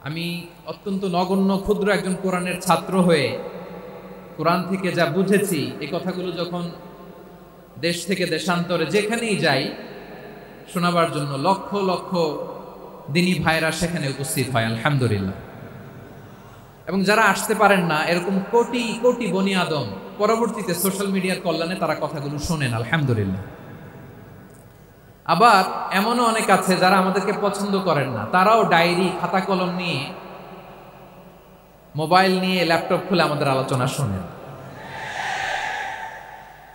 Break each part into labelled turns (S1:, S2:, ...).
S1: আমি অত্যন্ত নগণ্য ক্ষুদ্র একজন কোরআনের ছাত্র হয়ে কোরআন থেকে যা বুঝেছি এই কথাগুলো যখন দেশ থেকে দেশান্তরে যেখানেই যাই শোনাবার জন্য লক্ষ লক্ষ দিনী ভাইরা সেখানে উপস্থিত হয় আলহামদুলিল্লাহ। এবং যারা আসতে পারেন না এরকম কোটি কোটি বনি আদম পরবর্তীতে সোশ্যাল মিডিয়ার কল্যাণে তারা কথাগুলো শোনেন আলহামদুলিল্লাহ। আবার এমনও অনেক আছে যারা আমাদেরকে পছন্দ করেন না, তারাও ডায়েরি খাতা কলম নিয়ে মোবাইল নিয়ে ল্যাপটপ খুলে আমাদের আলোচনা শোনেন।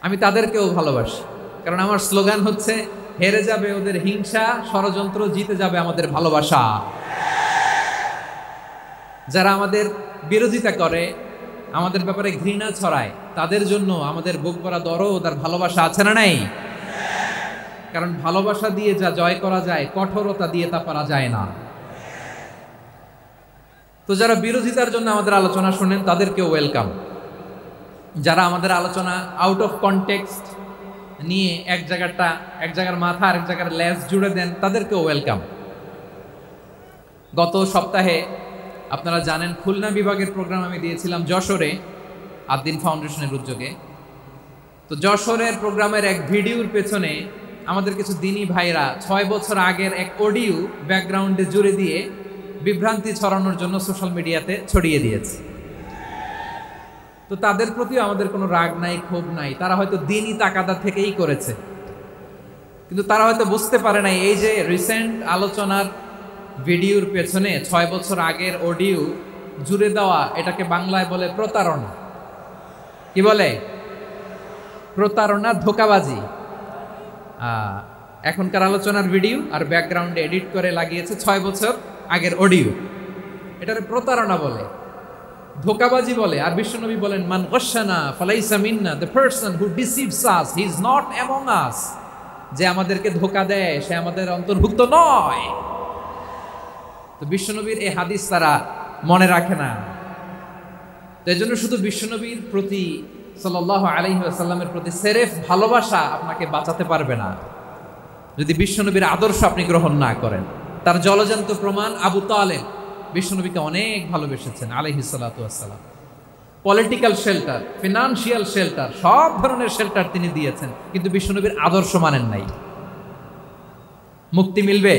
S1: আমি তাদেরকেও ভালোবাসি, কারণ আমার স্লোগান হচ্ছে হেরে যাবে ওদের হিংসা, ষড়যন্ত্র, জিতে যাবে আমাদের ভালোবাসা। যারা আমাদের বিরোধিতা করে, আমাদের ব্যাপারে ঘৃণা ছড়ায়, তাদের জন্য আমাদের বুক ভরা দরদ আর ভালোবাসা আছে না নাই? কারণ ভালোবাসা দিয়ে যা জয় করা যায় কঠোরতা দিয়ে তা পারা যায় না। তো যারা বিরোধিতার জন্য আমাদের আলোচনা শোনেন তাদেরকেও ওয়েলকাম। যারা আমাদের আলোচনা আউট অফ কনটেক্সট নিয়ে এক জায়গার মাথা আর এক জায়গার লেজ জুড়ে দেন তাদেরকেও ওয়েলকাম। গত সপ্তাহে আপনারা জানেন খুলনা বিভাগের প্রোগ্রাম আমি দিয়েছিলাম যশোরে আদ্দিন ফাউন্ডেশনের উদ্যোগে। তো যশোরের প্রোগ্রামের এক ভিডিওর পেছনে আমাদের কিছু দিনী ভাইরা 6 বছর আগের এক অডিও ব্যাকগ্রাউন্ডে জুড়ে দিয়ে বিভ্রান্তি ছড়ানোর জন্য সোশ্যাল মিডিয়াতে ছড়িয়ে দিয়েছে। তো তাদের প্রতিও আমাদের কোনো রাগ নাই, ক্ষোভ নাই। তারা হয়তো দিনই তাকাদা থেকেই করেছে, কিন্তু তারা হয়তো বুঝতে পারে নাই এই যে রিসেন্ট আলোচনার ভিডিওর পেছনে 6 বছর আগের অডিও জুড়ে দেওয়া, এটাকে বাংলায় বলে প্রতারণা। কি বলে? প্রতারণা, ধোঁকাবাজি। এখনকার আলোচনার ভিডিও আর ব্যাকগ্রাউন্ডে এডিট করে লাগিয়েছে 6 বছর আগের অডিও। এটারে প্রতারণা বলে, ধোঁকাবাজি বলে। আর বিশ্বনবী বলেন মান গাশশানা ফালাইসা মিন্না, the person who deceives us he is not among us. যে আমাদেরকে ধোঁকা দেয় সে আমাদের অন্তর্ভুক্ত নয়। তো বিশ্বনবীর এই হাদিস তারা মনে রাখে না। তো এই জন্য শুধু বিশ্বনবীর প্রতি সাল্লাল্লাহু আলাইহি ওয়াসাল্লামের প্রতি সেরেফ ভালোবাসা আপনাকে বাঁচাতে পারবে না যদি বিশ্বনবীর আদর্শ আপনি গ্রহণ না করেন। তার জলজান্ত প্রমাণ আবু তালেব বিশ্বনবীকে অনেক ভালোবেসেছেন আলাইহিস সালাতু ওয়াসসালাম। পলিটিক্যাল শেল্টার, ফিনান্সিয়াল শেল্টার, সব ধরনের শেল্টার তিনি দিয়েছেন, কিন্তু বিশ্বনবীর আদর্শ মানেন নাই। মুক্তি মিলবে?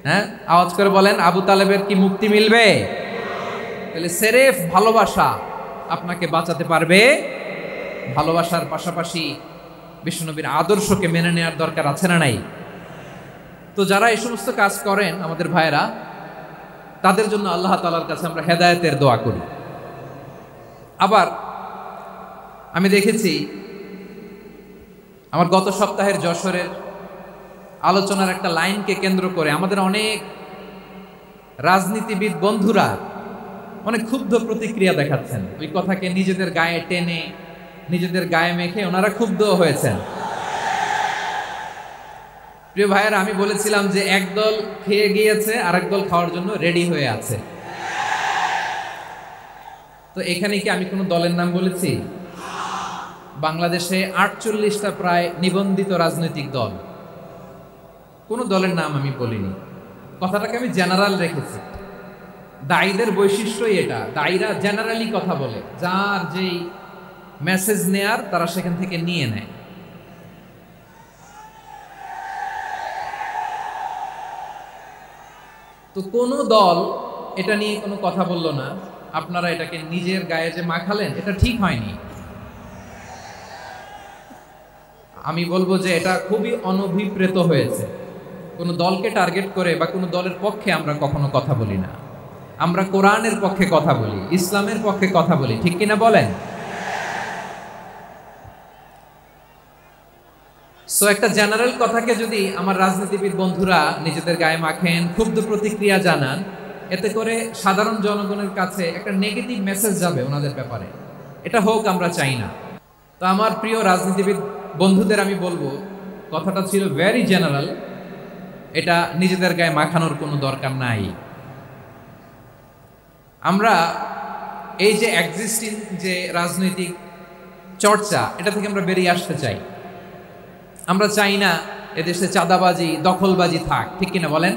S1: হ্যাঁ, আওয়াজ করে বলেন, আবু তালেবের কি মুক্তি মিলবে? তাহলে সেরেফ ভালোবাসা আপনাকে বাঁচাতে পারবে। ভালোবাসার পাশাপাশি বিশ্বনবীর আদর্শকে মেনে নেওয়ার দরকার আছে না নাই? তো যারা এই সমস্ত কাজ করেন আমাদের ভাইরা, তাদের জন্য আল্লাহ তাআলার কাছে আমরা হেদায়েতের দোয়া করি। আবার আমি দেখেছি আমার গত সপ্তাহের যশোরের আলোচনার একটা লাইনকে কেন্দ্র করে আমাদের অনেক রাজনীতিবিদ বন্ধুরা অনেক ক্ষুব্ধ প্রতিক্রিয়া দেখাচ্ছেন। ওই কথাকে নিজেদের গায়ে টেনে, নিজেদের গায়ে মেখে ওনারা ক্ষুব্ধ হয়েছেন। প্রিয় ভাইয়েরা, আমি বলেছিলাম যে একদল খেয়ে গিয়েছে আর একদল খাওয়ার জন্য রেডি হয়ে আছে। তো এখানে কি আমি কোনো দলের নাম বলেছি? বাংলাদেশে 48টা প্রায় নিবন্ধিত রাজনৈতিক দল, কোনো দলের নাম আমি বলিনি। কথাটাকে আমি জেনারেল রেখেছি। দায়ীদের বৈশিষ্ট্যই এটা, দায়ীরা জেনারেলি কথা বলে, যার যেই মেসেজ নেয়ার তারা সেখান থেকে নিয়ে নেয়। তো কোনো দল এটা নিয়ে কোনো কথা বলল না। আপনারা এটাকে নিজের গায়ে যে মাখালেন, এটা ঠিক হয়নি। আমি বলবো যে এটা খুবই অনভিপ্রেত হয়েছে। কোনো দলকে টার্গেট করে বা কোনো দলের পক্ষে আমরা কখনো কথা বলি না। আমরা কোরআনের পক্ষে কথা বলি, ইসলামের পক্ষে কথা বলি, ঠিক কিনা বলেন? সো একটা জেনারেল কথাকে যদি আমার রাজনীতিবিদ বন্ধুরা নিজেদের গায়ে মাখেন, ক্ষুব্ধ প্রতিক্রিয়া জানান, এতে করে সাধারণ জনগণের কাছে একটা নেগেটিভ মেসেজ যাবে ওনাদের ব্যাপারে। এটা হোক আমরা চাই না। তো আমার প্রিয় রাজনীতিবিদ বন্ধুদের আমি বলবো, কথাটা ছিল ভেরি জেনারেল, এটা নিজেদের গায়ে মাখানোর কোনো দরকার নাই। আমরা এই যে এক্সিস্টিং যে রাজনৈতিক চর্চা, এটা থেকে আমরা বেরিয়ে আসতে চাই। আমরা চাই না এদেশে চাঁদাবাজি, দখলবাজি থাক, ঠিক কিনা বলেন?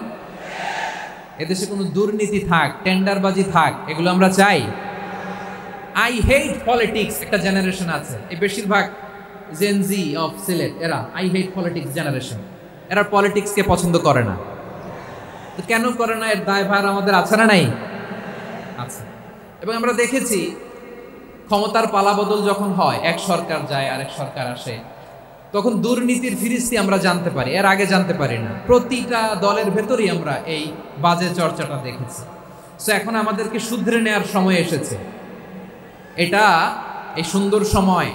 S1: এদেশে কোনো দুর্নীতি থাক, টেন্ডারবাজি থাক, এগুলো আমরা চাই? আই হেট পলিটিক্স একটা জেনারেশন আছে, এই বেশিরভাগ জেনজি অফ সিলেট এরা আই হেট পলিটিক্স জেনারেশন। এরা পলিটিক্সকে পছন্দ করে না। তো কেন করে না, এর দায়ভার আমাদের আছে না নাই? আছে। এবং আমরা দেখেছি ক্ষমতার পালাবদল যখন হয়, এক সরকার যায় আরেক সরকার আসে, তখন দুর্নীতির ফিরিস্তি আমরা জানতে পারি, এর আগে জানতে পারি না। প্রতিটা দলের ভেতরেই আমরা এই বাজে চর্চাটা দেখেছি। সো এখন আমাদেরকে শুধরে নেওয়ার সময় এসেছে। এটা এই সুন্দর সময়,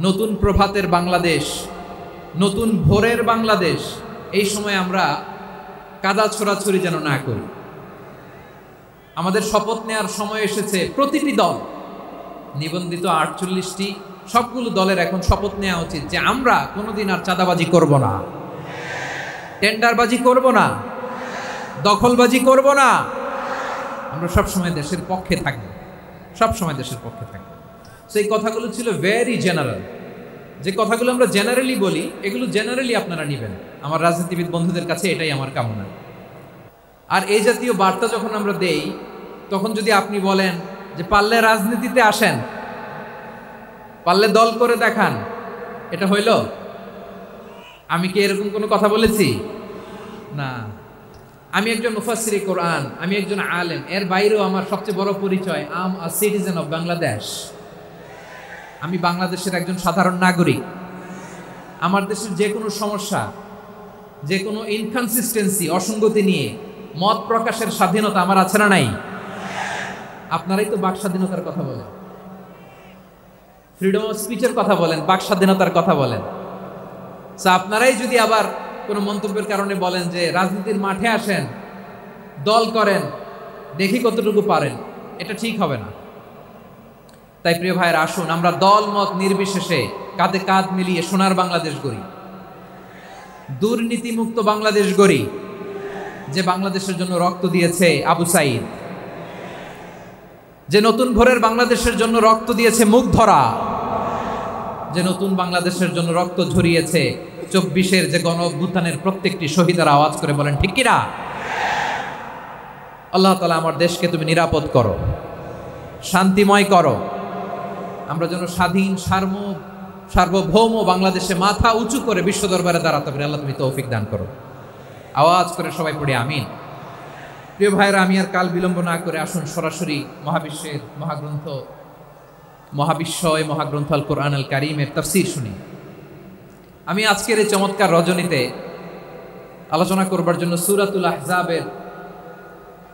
S1: নতুন প্রভাতের বাংলাদেশ, নতুন ভোরের বাংলাদেশ, এই সময় আমরা কাদা ছোড়াছুড়ি যেন না করি। আমাদের শপথ নেওয়ার সময় এসেছে। প্রতিটি দল, নিবন্ধিত 48টি, সবগুলো দলের এখন শপথ নেওয়া উচিত যে আমরা কোনোদিন আর চাঁদাবাজি করব না, টেন্ডারবাজি করব না, দখলবাজি করব না। আমরা সবসময় দেশের পক্ষে থাকবো, সবসময় দেশের পক্ষে থাকবো। সেই কথাগুলো ছিল ভেরি জেনারেল। যে কথাগুলো আমরা জেনারেলি বলি, এগুলো জেনারেলি আপনারা নেবেন। আমার রাজনীতিবিদ বন্ধুদের কাছে এটাই আমার কামনা। আর এই জাতীয় বার্তা যখন আমরা দেই, তখন যদি আপনি বলেন যে পারলে রাজনীতিতে আসেন, পারলে দল করে দেখান, এটা হইল? আমি কি এরকম কোনো কথা বলেছি? না। আমি একজন মুফাসসিরে কোরআন, আমি একজন আলেম, এর বাইরেও আমার সবচেয়ে বড় পরিচয় আম আ সিটিজেন অফ বাংলাদেশ। আমি বাংলাদেশের একজন সাধারণ নাগরিক। আমার দেশের যে কোনো সমস্যা, যে কোনো ইনকনসিস্টেন্সি, অসঙ্গতি নিয়ে মত প্রকাশের স্বাধীনতা আমার আছে না নাই? আপনারাই তো বাক স্বাধীনতার কথা বলেন, ফ্রিডম অফ স্পিচের কথা বলেন, বাক স্বাধীনতার কথা বলেন। আপনারাই যদি আবার কোনো মন্তব্যের কারণে বলেন যে রাজনীতির মাঠে আসেন, দল করেন, দেখি কতটুকু পারেন, এটা ঠিক হবে না। তাই প্রিয় ভাইয়ের, আসুন আমরা দল মত নির্বিশেষে কাঁধে কাঁধ মিলিয়ে সোনার বাংলাদেশ গড়ি, দুর্নীতিমুক্ত বাংলাদেশ গড়ি। যে বাংলাদেশের জন্য রক্ত দিয়েছে আবু সাইদ, যে নতুন ভোরের বাংলাদেশের জন্য রক্ত দিয়েছে মুগ্ধরা, যে নতুন বাংলাদেশের জন্য রক্ত ঝরিয়েছে 24-এর যে গণ অভ্যুত্থানের প্রত্যেকটি শহীদের, আওয়াজ করে বলেন ঠিক কিনা? আল্লাহ তাআলা আমার দেশকে তুমি নিরাপদ করো, শান্তিময় করো। আমরা যেন স্বাধীন সার্বভৌম বাংলাদেশে মাথা উঁচু করে বিশ্ব দরবারে দাঁড়াতে পারি। আল্লাহ তুমি তৌফিক দান করো। আওয়াজ করে সবাই পড়ি আমিন। প্রিয় ভাইরা, আমি আর কাল বিলম্ব না করে আসুন সরাসরি মহাবিশ্বের মহাগ্রন্থ, মহাবিশ্বয় মহাগ্রন্থ আল কোরআন আল কারীমের তাফসীর শুনি। আমি আজকের এই চমৎকার রজনীতে আলোচনা করবার জন্য সূরাতুল আহজাবের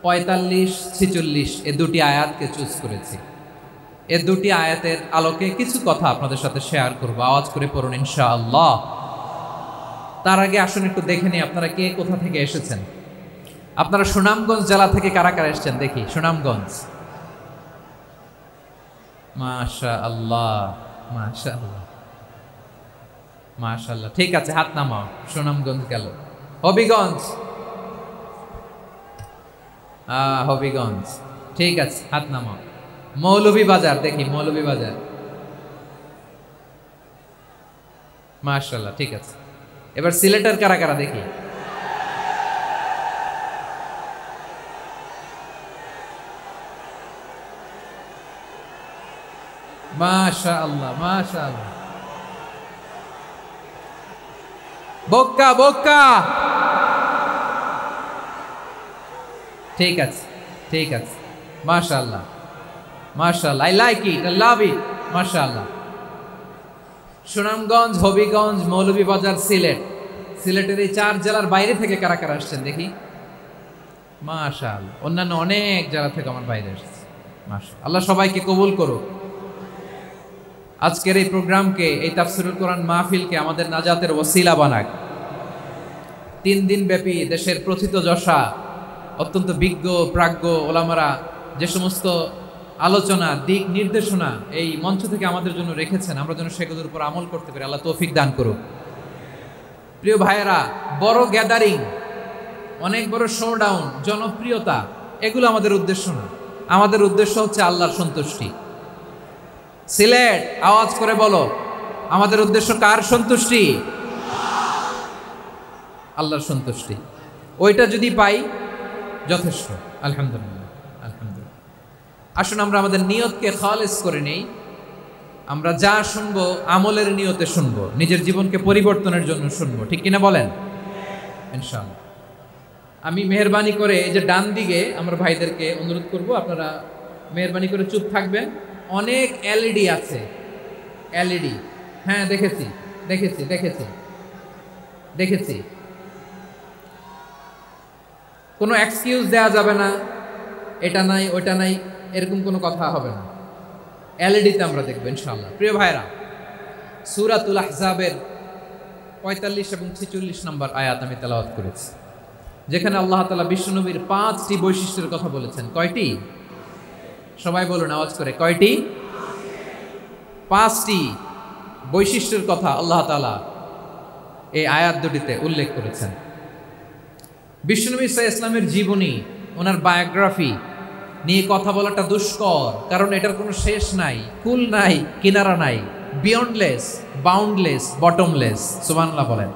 S1: 45-46 এই দুটি আয়াতকে চুজ করেছি। এই দুটি আয়াতের আলোকে কিছু কথা আপনাদের সাথে শেয়ার করব। আওয়াজ করে পড়ুন ইনশাআল্লাহ। তার আগে আসুন একটু দেখে নিই আপনারা কে কোথা থেকে এসেছেন। আপনারা সুনামগঞ্জ জেলা থেকে কারা কারা এসেছেন দেখি। সুনামগঞ্জ, মাশাআল্লাহ মাশাআল্লাহ মাশাআল্লাহ, ঠিক আছে, হাত নামাও। সুনামগঞ্জ গেল। হবিগঞ্জ, হবিগঞ্জ, ঠিক আছে, হাত নামাও। মৌলভীবাজার দেখি, মৌলভীবাজার, মাশাআল্লাহ, ঠিক আছে। এবার সিলেটের কারা কারা দেখি। মাশাআল্লাহ মাশাআল্লাহ। বক্কা বক্কা, ঠিক আছে ঠিক আছে, মাশাআল্লাহ মাশাআল্লাহ, I like it, I love it, মাশাআল্লাহ। সুনামগঞ্জ, হবিগঞ্জ, মৌলভীবাজার, সিলেট। সিলেটের এই 4 জেলার বাইরে থেকে কারা কারা আসছেন দেখি। মাশাআল্লাহ, অন্যান্য অনেক জেলা থেকে আমার বাইরে এসেছে। মাশাআল্লাহ, আল্লাহ সবাইকে কবুল করুক। আজকের এই প্রোগ্রামকে, এই তাফসীরুল কোরআন মাহফিলকে আমাদের নাজাতের ওসিলা বানাক। 3 দিন ব্যাপী দেশের প্রথিতযশা অত্যন্ত বিজ্ঞ প্রাজ্ঞ ওলামারা যে সমস্ত আলোচনা, দিক নির্দেশনা এই মঞ্চ থেকে আমাদের জন্য রেখেছেন, আমরা যেন সেগুলোর উপর আমল করতে পারি। আল্লাহ তৌফিক দান করুক। প্রিয় ভাইয়েরা, বড় গ্যাদারিং, অনেক বড় শোডাউন, জনপ্রিয়তা, এগুলো আমাদের উদ্দেশ্য না। আমাদের উদ্দেশ্য হচ্ছে আল্লাহর সন্তুষ্টি। সিলেট, আওয়াজ করে বলো, আমাদের উদ্দেশ্য কার সন্তুষ্টি? আল্লাহর সন্তুষ্টি। ওইটা যদি পাই যথেষ্ট। আলহামদুলিল্লাহ, আলহামদুলিল্লাহ। আসুন আমরা আমাদের নিয়তকে খালেস করে নেই। আমরা যা শুনবো আমলের নিয়তে শুনবো, নিজের জীবনকে পরিবর্তনের জন্য শুনবো, ঠিক কিনা বলেন? ইনশাআল্লাহ। আমি মেহরবানি করে এই যে ডান দিকে আমার ভাইদেরকে অনুরোধ করব, আপনারা মেহরবানি করে চুপ থাকবেন। অনেক এলইডি আছে, এলইডি। হ্যাঁ, দেখেছি দেখেছি দেখেছি দেখেছি। কোনো এক্সকিউজ দেওয়া যাবে না, এটা নাই ওটা নাই, এরকম কোনো কথা হবে না। এলইডিতে আমরা দেখবো ইনশাআল্লাহ। প্রিয় ভাইরা, সূরাতুল আহজাবের 45 এবং 46 নম্বর আয়াত আমি তেলাওয়াত করেছি, যেখানে আল্লাহ তাআলা বিশ্বনবীর 5টি বৈশিষ্ট্যের কথা বলেছেন। কয়টি? সবাই বলুন আওয়াজ করে, কয়টি? 5টি বৈশিষ্ট্যের কথা আল্লাহ তাআলা এই আয়াত দুটিতে উল্লেখ করেছেন। বিশ্বনবী সাল্লাল্লাহু আলাইহি ওয়াসাল্লামের জীবনী, ওনার বায়োগ্রাফি নিয়ে কথা বলাটা দুষ্কর, কারণ এটার কোনো শেষ নাই, কুল নাই, কিনারা নাই, বিয়ন্ডলেস, বাউন্ডলেস, বটমলেস। সুবহানাল্লাহ বলেন।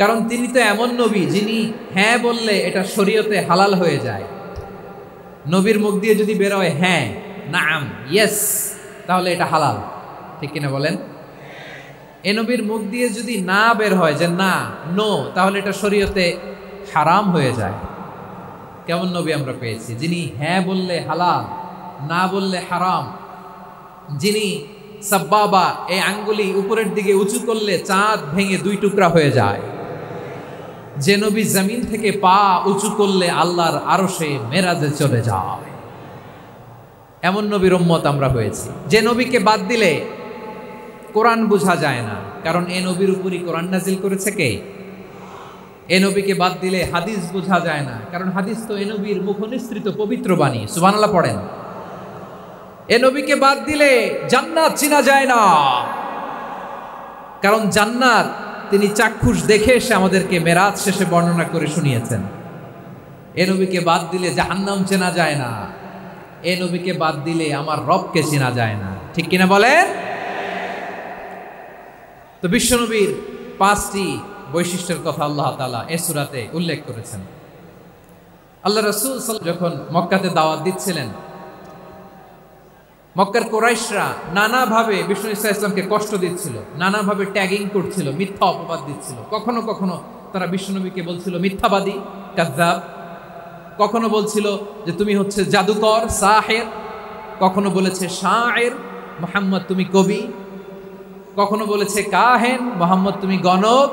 S1: কারণ তিনি তো এমন নবী যিনি হ্যাঁ বললে এটা শরীয়তে হালাল হয়ে যায়। নবীর মুখ দিয়ে যদি বের হয় হ্যাঁ, নাম, ইয়েস, তাহলে এটা হালাল, ঠিক কিনা বলেন? এ নবীর মুখ দিয়ে যদি না বের হয় যে না, নো, তাহলে এটা শরীয়তে হারাম হয়ে যায়। কেমন নবী আমরা পেয়েছি, যিনি হ্যাঁ বললে হালাল, না বললে হারাম, যিনি সাব্বাবা, এই আঙ্গুলি উপরের দিকে উঁচু করলে চাঁদ ভেঙে 2 টুকরা হয়ে যায়, যে নবী জমিন থেকে পা উঁচু করলে আল্লাহর আরশে মেরাজে চলে যায়, এমন নবীর উম্মত আমরা হয়েছি। যে নবীকে বাদ দিলে কোরআন বোঝা যায় না, কারণ এ নবীর উপরই কোরআন নাজিল করেছে কে? এ নবীকে বাদ দিলে হাদিস বোঝা যায় না, কারণ হাদিস তো এ নবীর মুখনিসৃত পবিত্র বাণী। সুবহানাল্লাহ পড়েন। এ নবীকে বাদ দিলে জান্নাত চিনা যায় না, কারণ জান্নাত তিনি চাক্ষুষ দেখে এসে আমাদেরকে মেরাজ শেষে বর্ণনা করে শুনিয়েছেন। এ নবীকে বাদ দিলে জাহান্নাম চেনা যায় না, এ নবীকে বাদ দিলে আমার রবকে চেনা যায় না, ঠিক কিনা বলেন? তো বিশ্বনবীর 5টি বৈশিষ্ট্যের কথা আল্লাহ তাআলা এই সূরাতে উল্লেখ করেছেন। আল্লাহ রাসূল যখন মক্কাতে দাওয়াত দিচ্ছিলেন, মক্কার কুরাইশরা নানাভাবে বিষ্ণু ঈসা ইসলামকে কষ্ট দিচ্ছিল, নানাভাবে ট্যাগিং করছিল, মিথ্যা অপবাদ দিচ্ছিল। কখনো কখনো তারা বিশ্বনবীকে বলছিল মিথ্যাবাদী, কাযযাব। কখনো বলছিল যে তুমি হচ্ছে জাদুকর, সাহের। কখনো বলেছে শায়ের, মুহাম্মদ তুমি কবি। কখনো বলেছে কাহেন, মুহাম্মদ তুমি গণক।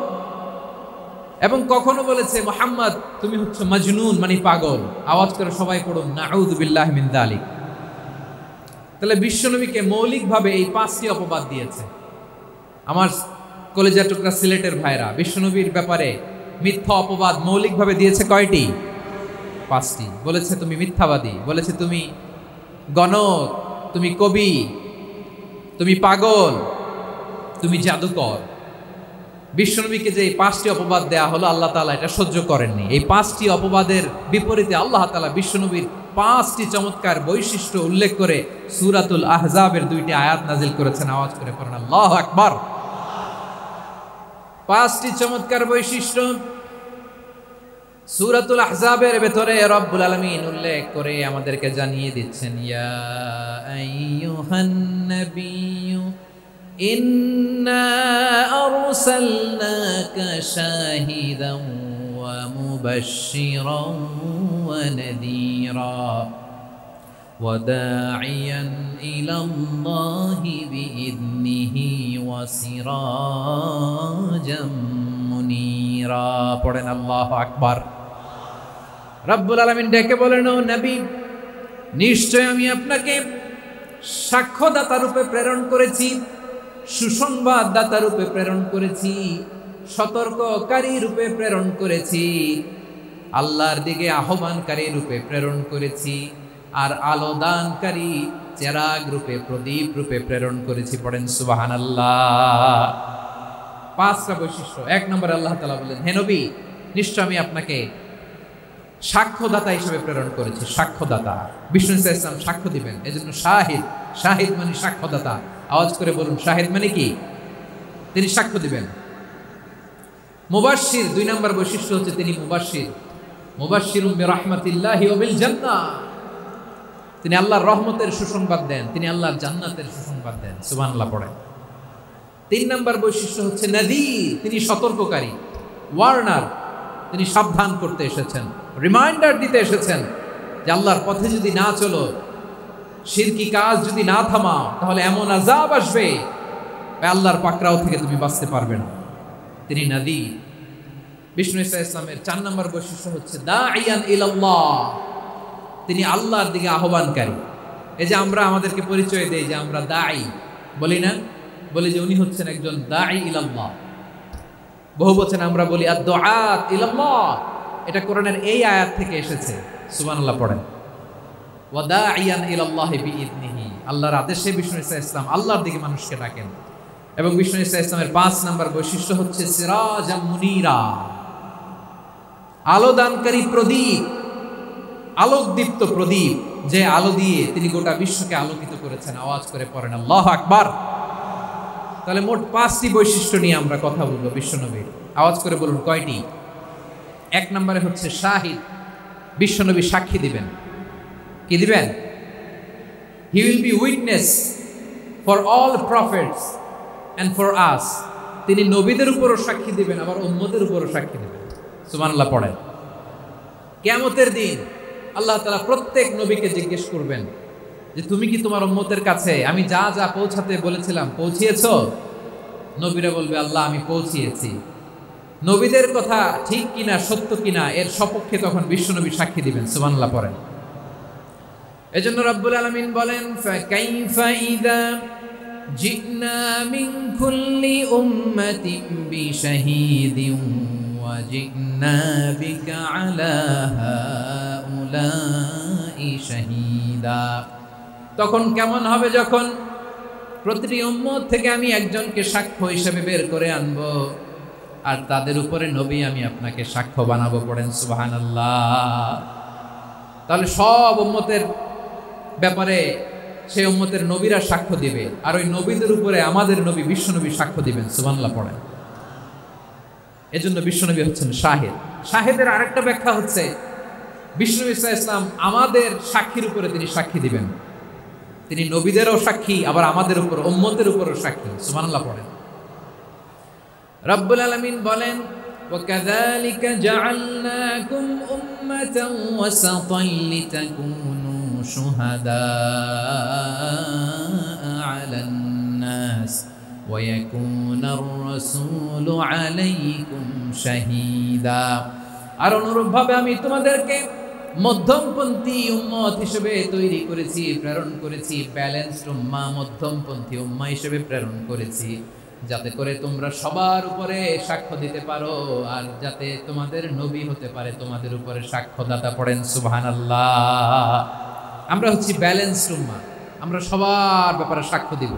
S1: এবং কখনো বলেছে মুহাম্মদ তুমি হচ্ছে মজনুন, মানে পাগল। আওয়াজ করে সবাই পড়ুন, নাউযু বিল্লাহি মিন যালিক। তাহলে বিশ্বনবীকে মৌলিকভাবে এই 5টি অপবাদ দিয়েছে। আমার কলেজা টুকরা সিলেটের ভাইরা, বিশ্বনবীর ব্যাপারে মিথ্যা অপবাদ মৌলিকভাবে দিয়েছে কয়টি? 5টি। বলেছে তুমি মিথ্যাবাদী, বলেছে তুমি গণক, তুমি কবি, তুমি পাগল, তুমি জাদুকর। বিশ্বনবীকে যে এই 5টি অপবাদ দেয়া হলো, আল্লাহ তাআলা এটা সহ্য করেননি। এই 5টি অপবাদের বিপরীতে আল্লাহ তাআলা বিশ্বনবীর 5টি চমৎকার বৈশিষ্ট্য উল্লেখ করে সূরাতুল আহজাবের 2টি আয়াত নাজিল করেছেন। আওয়াজ করে পড়ুন আল্লাহু আকবার। 5টি চমৎকার বৈশিষ্ট্য সূরাতুল আহজাবের ভেতরে রব্বুল আলামিন উল্লেখ করে আমাদেরকে জানিয়ে দিচ্ছেন, ইয়া আইয়ুহান নাবিয়্যু ইন্না আরসালনাকা শাহিদান ওয়া মুবাশশিরান ওয়া নাযীরা ওয়া দাঈয়ান ইলাল্লাহি বিইذনিহি ওয়া সিরাজাম মুনীরা। পড়েন আল্লাহু আকবার। রব্বুল আলামিন ডেকে বলেন, ও নবী, নিশ্চয় আমি আপনাকে সাক্ষ্যদাতা রূপে প্রেরণ করেছি, সুসংবাদদাতা রূপে প্রেরণ করেছি, সতর্ককারী রূপে প্রেরণ করেছি, আল্লাহর দিকে আহ্বানকারী রূপে প্রেরণ করেছি, আর আলো দানকারী চেরাগ রূপে, প্রদীপ রূপে প্রেরণ করেছি। পড়েন সুবহানাল্লাহ। 5টা বৈশিষ্ট্য। 1 নম্বরে আল্লাহ তাআলা বলেন, হে নবী, নিশ্চয় আমি আপনাকে সাক্ষ্যদাতা হিসেবে প্রেরণ করেছি। সাক্ষ্যদাতা, বিষ্ণু ঈসা ইসলাম সাক্ষ্য দিবেন, এজন্য শাহিদ। শাহিদ মানে সাক্ষ্যদাতা। আওয়াজ করে বলুন, শাহিদ মানে কি? তিনি সাক্ষ্য দিবেন। মুবাশশির, 2 নম্বর বৈশিষ্ট্য হচ্ছে তিনি মুবাশশির। মুবাশশিরুম বিরাহমাতিল্লাহি ওয়া বিল জান্নাহ, তিনি আল্লাহর রহমতের সুসংবাদ দেন, তিনি আল্লাহর জান্নাতের সুসংবাদ দেন। সুবহানাল্লাহ পড়েন। 3 নম্বর বৈশিষ্ট্য হচ্ছে নাযীর, তিনি সতর্ককারী, ওয়ার্নার, তিনি সাবধান করতে এসেছেন, রিমাইন্ডার দিতে এসেছেন যে আল্লাহর পথে যদি না চলো, শিরকি কাজ যদি না থামাও, তাহলে এমন আযাব আসবে আল্লাহর পাকড়াও থেকে তুমি বাঁচতে পারবে না। তিনি নাযীর। বিষ্ণু ঈসা ইসলামের 4 নম্বর বৈশিষ্ট্য হচ্ছে দাঈয়ান ইলাল্লাহ, তিনি আল্লাহর দিকে আহ্বানকারী। এই যে আমরা আমাদেরকে পরিচয় দেই যে আমরা দাঈ, বলি না? বলি যে উনি হচ্ছেন একজন দাঈ ইলাল্লাহ। বহু বচনে আমরা বলি আদ-দুআত ইলাল্লাহ, এটা কোরআনের এই আয়াত থেকে এসেছে। সুবহানাল্লাহ পড়েন। ওয়া দাঈয়ান ইলাল্লাহি বিইذনিহি, আল্লাহর আদেশে বিষ্ণু ঈসা ইসলাম আল্লাহর দিকে মানুষকে ডাকেন। এবং বিষ্ণু ঈসা ইসলামের 5 নম্বর বৈশিষ্ট্য হচ্ছে সিরাজাম মুনীরা, আলোদানকারী প্রদীপ, আলোকদীপ্ত প্রদীপ, যে আলো দিয়ে তিনি গোটা বিশ্বকে আলোকিত করেছেন। আওয়াজ করে পড়েন আল্লাহু আকবার। তাহলে মোট 5টি বৈশিষ্ট্য নিয়ে আমরা কথা বলবো বিশ্বনবীর। আওয়াজ করে বলুন কয়টি? 1 নম্বরে হচ্ছে শাহিদ, বিশ্বনবী সাক্ষী দিবেন। কি দিবেন? He will be witness for all prophets and for us, তিনি নবীদের উপরও সাক্ষী দিবেন, আবার উম্মতের উপরও সাক্ষী দিবেন। সুবহানাল্লাহ পড়েন। কিয়ামতের দিন আল্লাহ তাআলা প্রত্যেক নবীকে জিজ্ঞেস করবেন যে তুমি কি তোমার উম্মতের কাছে আমি যা যা পৌঁছাতে বলেছিলাম পৌঁছিয়েছো? নবীরা বলবে আল্লাহ আমি পৌঁছিয়েছি। নবীদের কথা ঠিক কিনা, সত্য কিনা, এর সপক্ষে তখন বিশ্বনবী সাক্ষী দিবেন। সুবহানাল্লাহ পড়েন। এজন্য রব্বুল আলামিন বলেন ফাকাইফা ইযা জিনা মিন কুল্লি উম্মাতিন বিশাহীদিন ওয়া জিনা বিকা আলা হাউলাই শাহীদা। তখন কেমন হবে যখন প্রতিটি উম্মত থেকে আমি একজনকে সাক্ষ্য হিসেবে বের করে আনবো, আর তাদের উপরে নবী আমি আপনাকে সাক্ষ্য বানাবো। পড়েন সুবহানাল্লাহ। তাহলে সব উম্মতের ব্যাপারে সেই উম্মতের নবীরা সাক্ষ্য দিবে, আর ওই নবীদের উপরে আমাদের নবী বিশ্বনবী সাক্ষ্য দিবেন। সুবহানাল্লাহ পড়েন। এজন্য বিশ্বনবী হচ্ছেন শাহিদ। শাহিদের আরেকটা ব্যাখ্যা হচ্ছে বিষ্ণু ঈসা ইসলাম আমাদের সাক্ষীর উপরে তিনি সাক্ষী দিবেন। তিনি নবীদেরও সাক্ষী, আবার আমাদের উপর উম্মতের উপরও সাক্ষী। সুবহানাল্লাহ পড়েন। রব্বুল আলামিন বলেন وَكَذَلِكَ جَعَلْنَاكُمْ أُمَّةً وَسَطًا لِتَكُونُوا شُهَدَاءَ عَلَى النَّاسِ وَيَكُونَ الرَّسُولُ عَلَيْكُمْ شَهِيدًا। আর অনুরূপভাবে আমি তোমাদেরকে মধ্যমপন্থী উম্মত হিসেবে তৈরি করেছি, প্রেরণ করেছি। ব্যালেন্সড উম্মাহ, মধ্যমপন্থী উম্মাহ হিসেবে প্রেরণ করেছি, যাতে করে তোমরা সবার উপরে সাক্ষ্য দিতে পারো, আর যাতে তোমাদের নবী হতে পারে তোমাদের উপরে সাক্ষ্যদাতা। পড়েন সুবহানাল্লাহ। আমরা হচ্ছি ব্যালেন্সড উম্মাহ, আমরা সবার ব্যাপারে সাক্ষ্য দিব,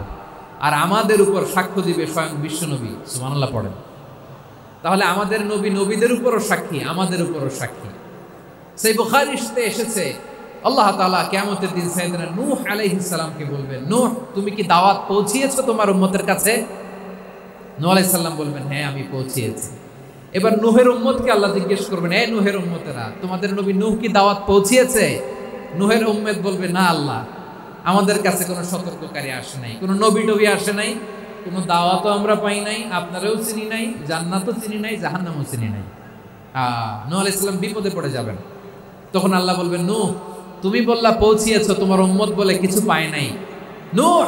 S1: আর আমাদের উপর সাক্ষ্য দিবে স্বয়ং বিশ্বনবী। সুবহানাল্লাহ পড়েন। তাহলে আমাদের নবী নবীদের উপরও সাক্ষী, আমাদের উপরও সাক্ষী। সেই বুখারীতে এসেছে আল্লাহ তাআলা কিয়ামতের দিন সাইয়েদনা নূহ আলাইহিস সালামকে বলবেন, নূহ তুমি কি দাওয়াত পৌঁছিয়েছো তোমার উম্মতের কাছে? নূহ আলাইহিস সালাম বলবেন হ্যাঁ আমি পৌঁছিয়েছি। এবার নূহের উম্মতকে আল্লাহ জিজ্ঞেস করবেন, এ নূহের উম্মতেরা, তোমাদের নবী নূহ কি দাওয়াত পৌঁছিয়েছে? নূহের উম্মত বলবে না আল্লাহ, আমাদের কাছে কোনো সতর্ককারী আসে নাই, কোনো নবী টবি আসে নাই, কোনো দাওয়াতও আমরা পাই নাই, আপনারাও চিনি নাই, জান্নাতও চিনি নাই, জাহান্নামও চিনি নাই। নূহ আলাইহিস সালাম বিপদে পড়ে যাবেন। তখন আল্লাহ বলবেন নূহ তুমি বললা পৌঁছিয়েছো, তোমার উম্মত বলে কিছু পায় নাই। নূহ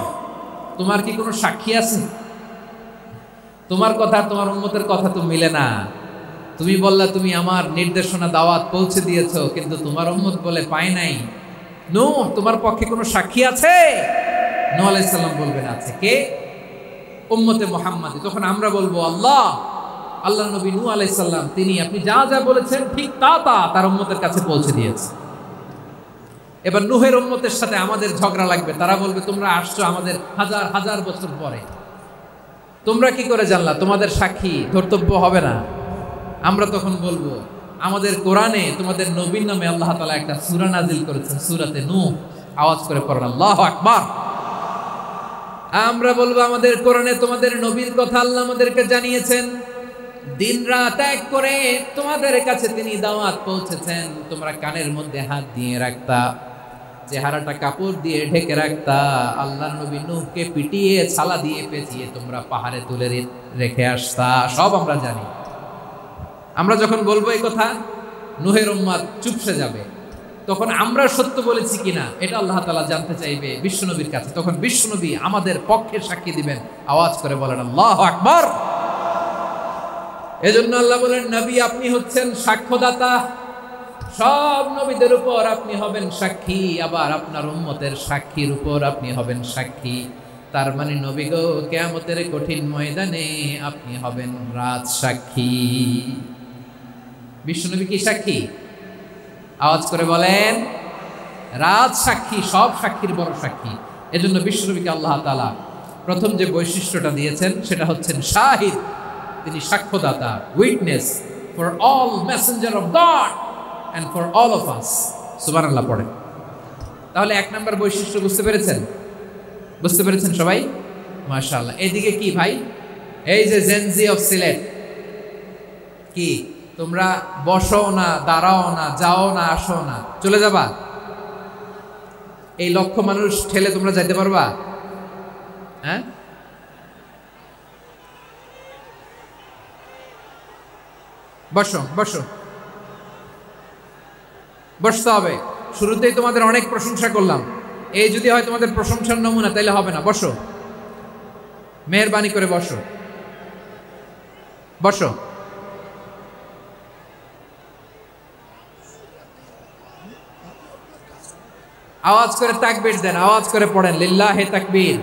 S1: তোমার কি কোনো সাক্ষী আছে? তোমার কথা তোমার উম্মতের কথা তো মিলে না। তুমি বললা তুমি আমার নির্দেশনা দাওয়াত পৌঁছে দিয়েছো, কিন্তু তোমার উম্মত বলে পায় নাই। নূহ তোমার পক্ষে কোনো সাক্ষী আছে? নূহ আলাইহিস সালাম বলবেন আছে। কে? উম্মতে মুহাম্মাদি। তখন আমরা বলবো আল্লাহ নবী নূহ আলাইহিস সালাম তিনি আপনি যা যা বলেছেন ঠিক তা তার উম্মতের কাছে পৌঁছে দিয়েছে। এবার নূহের উম্মতের সাথে আমাদের ঝগড়া লাগবে। তারা বলবে তোমরা আসছো আমাদের হাজার হাজার বছর পরে, তোমরা কি করে জানলা? তোমাদের সাক্ষী ধর্তব্য হবে না। আমরা তখন বলবো আমাদের কোরআনে তোমাদের নবীর নামে আল্লাহ তাআলা একটা সূরা নাজিল করেছেন, সূরাতে নূহ। আওয়াজ করে পড়েন আল্লাহু আকবার। আমরা বলবো আমাদের কোরআনে তোমাদের নবীর কথা আল্লাহ আমাদেরকে জানিয়েছেন, দিন রাত এক করে তোমাদের কাছে তিনি দাওয়াত পৌঁছেছেন, তোমরা কানের মধ্যে হাত দিয়ে রাখতা, চেহারাটা কাপড় দিয়ে ঢেকে রাখতা, আল্লাহর নবী নূহকে পিটিয়ে ছালা দিয়ে পেঁচিয়ে তোমরা পাহাড়ে তুলে রেখে আসতা। সব আমরা জানি। আমরা যখন বলবো এই কথা, নূহের উম্মত চুপসে যাবে। তখন আমরা সত্য বলেছি কিনা এটা আল্লাহ তাআলা জানতে চাইবে বিশ্বনবীর কাছে। তখন বিশ্বনবী আমাদের পক্ষে সাক্ষী দিবেন। আওয়াজ করে বলেন আল্লাহু আকবার। এজন্য আল্লাহ বলেন, নবী আপনি হচ্ছেন সাক্ষ্যদাতা, সব নবীদের উপর আপনি হবেন সাক্ষী, আবার আপনার উম্মতের সাক্ষীর উপর আপনি হবেন সাক্ষী। তার মানে নবী গো, কিয়ামতের কঠিন ময়দানে আপনি হবেন রাজ সাক্ষী। বিশ্বনবী কি সাক্ষী? আওয়াজ করে বলেন, রাজ সাক্ষী, সব সাক্ষীর বড় সাক্ষী। এজন্য বিশ্বনবীকে আল্লাহ তাআলা প্রথম যে বৈশিষ্ট্যটা দিয়েছেন সেটা হচ্ছেন শাহিদ। তিনি সাক্ষ্যদাতা, witness for all messenger of God and for all of us। সুবহানাল্লাহ পড়েন। তাহলে এক নাম্বার বৈশিষ্ট্য বুঝতে পেরেছেন? বুঝতে পেরেছেন সবাই? মাশাআল্লাহ। এইদিকে কি ভাই, এই যে জেনজি অফ সিলেট, কি তোমরা বসো না, দাঁড়াও না, যাও না, আসো না, চলে যাবা? এই লক্ষ মানুষ ঠেলে তোমরা যাইতে পারবা? হ্যাঁ, বসো বসো, বসতে হবে। শুরুতেই তোমাদের অনেক প্রশংসা করলাম, এই যদি হয় তোমাদের প্রশংসার নমুনা, তাইলে হবে না। বসো, মেহেরবানি করে বসো, বসো। আওয়াজ করে তাকবীর দেন, আওয়াজ করে পড়েন লিল্লাহে তাকবীর।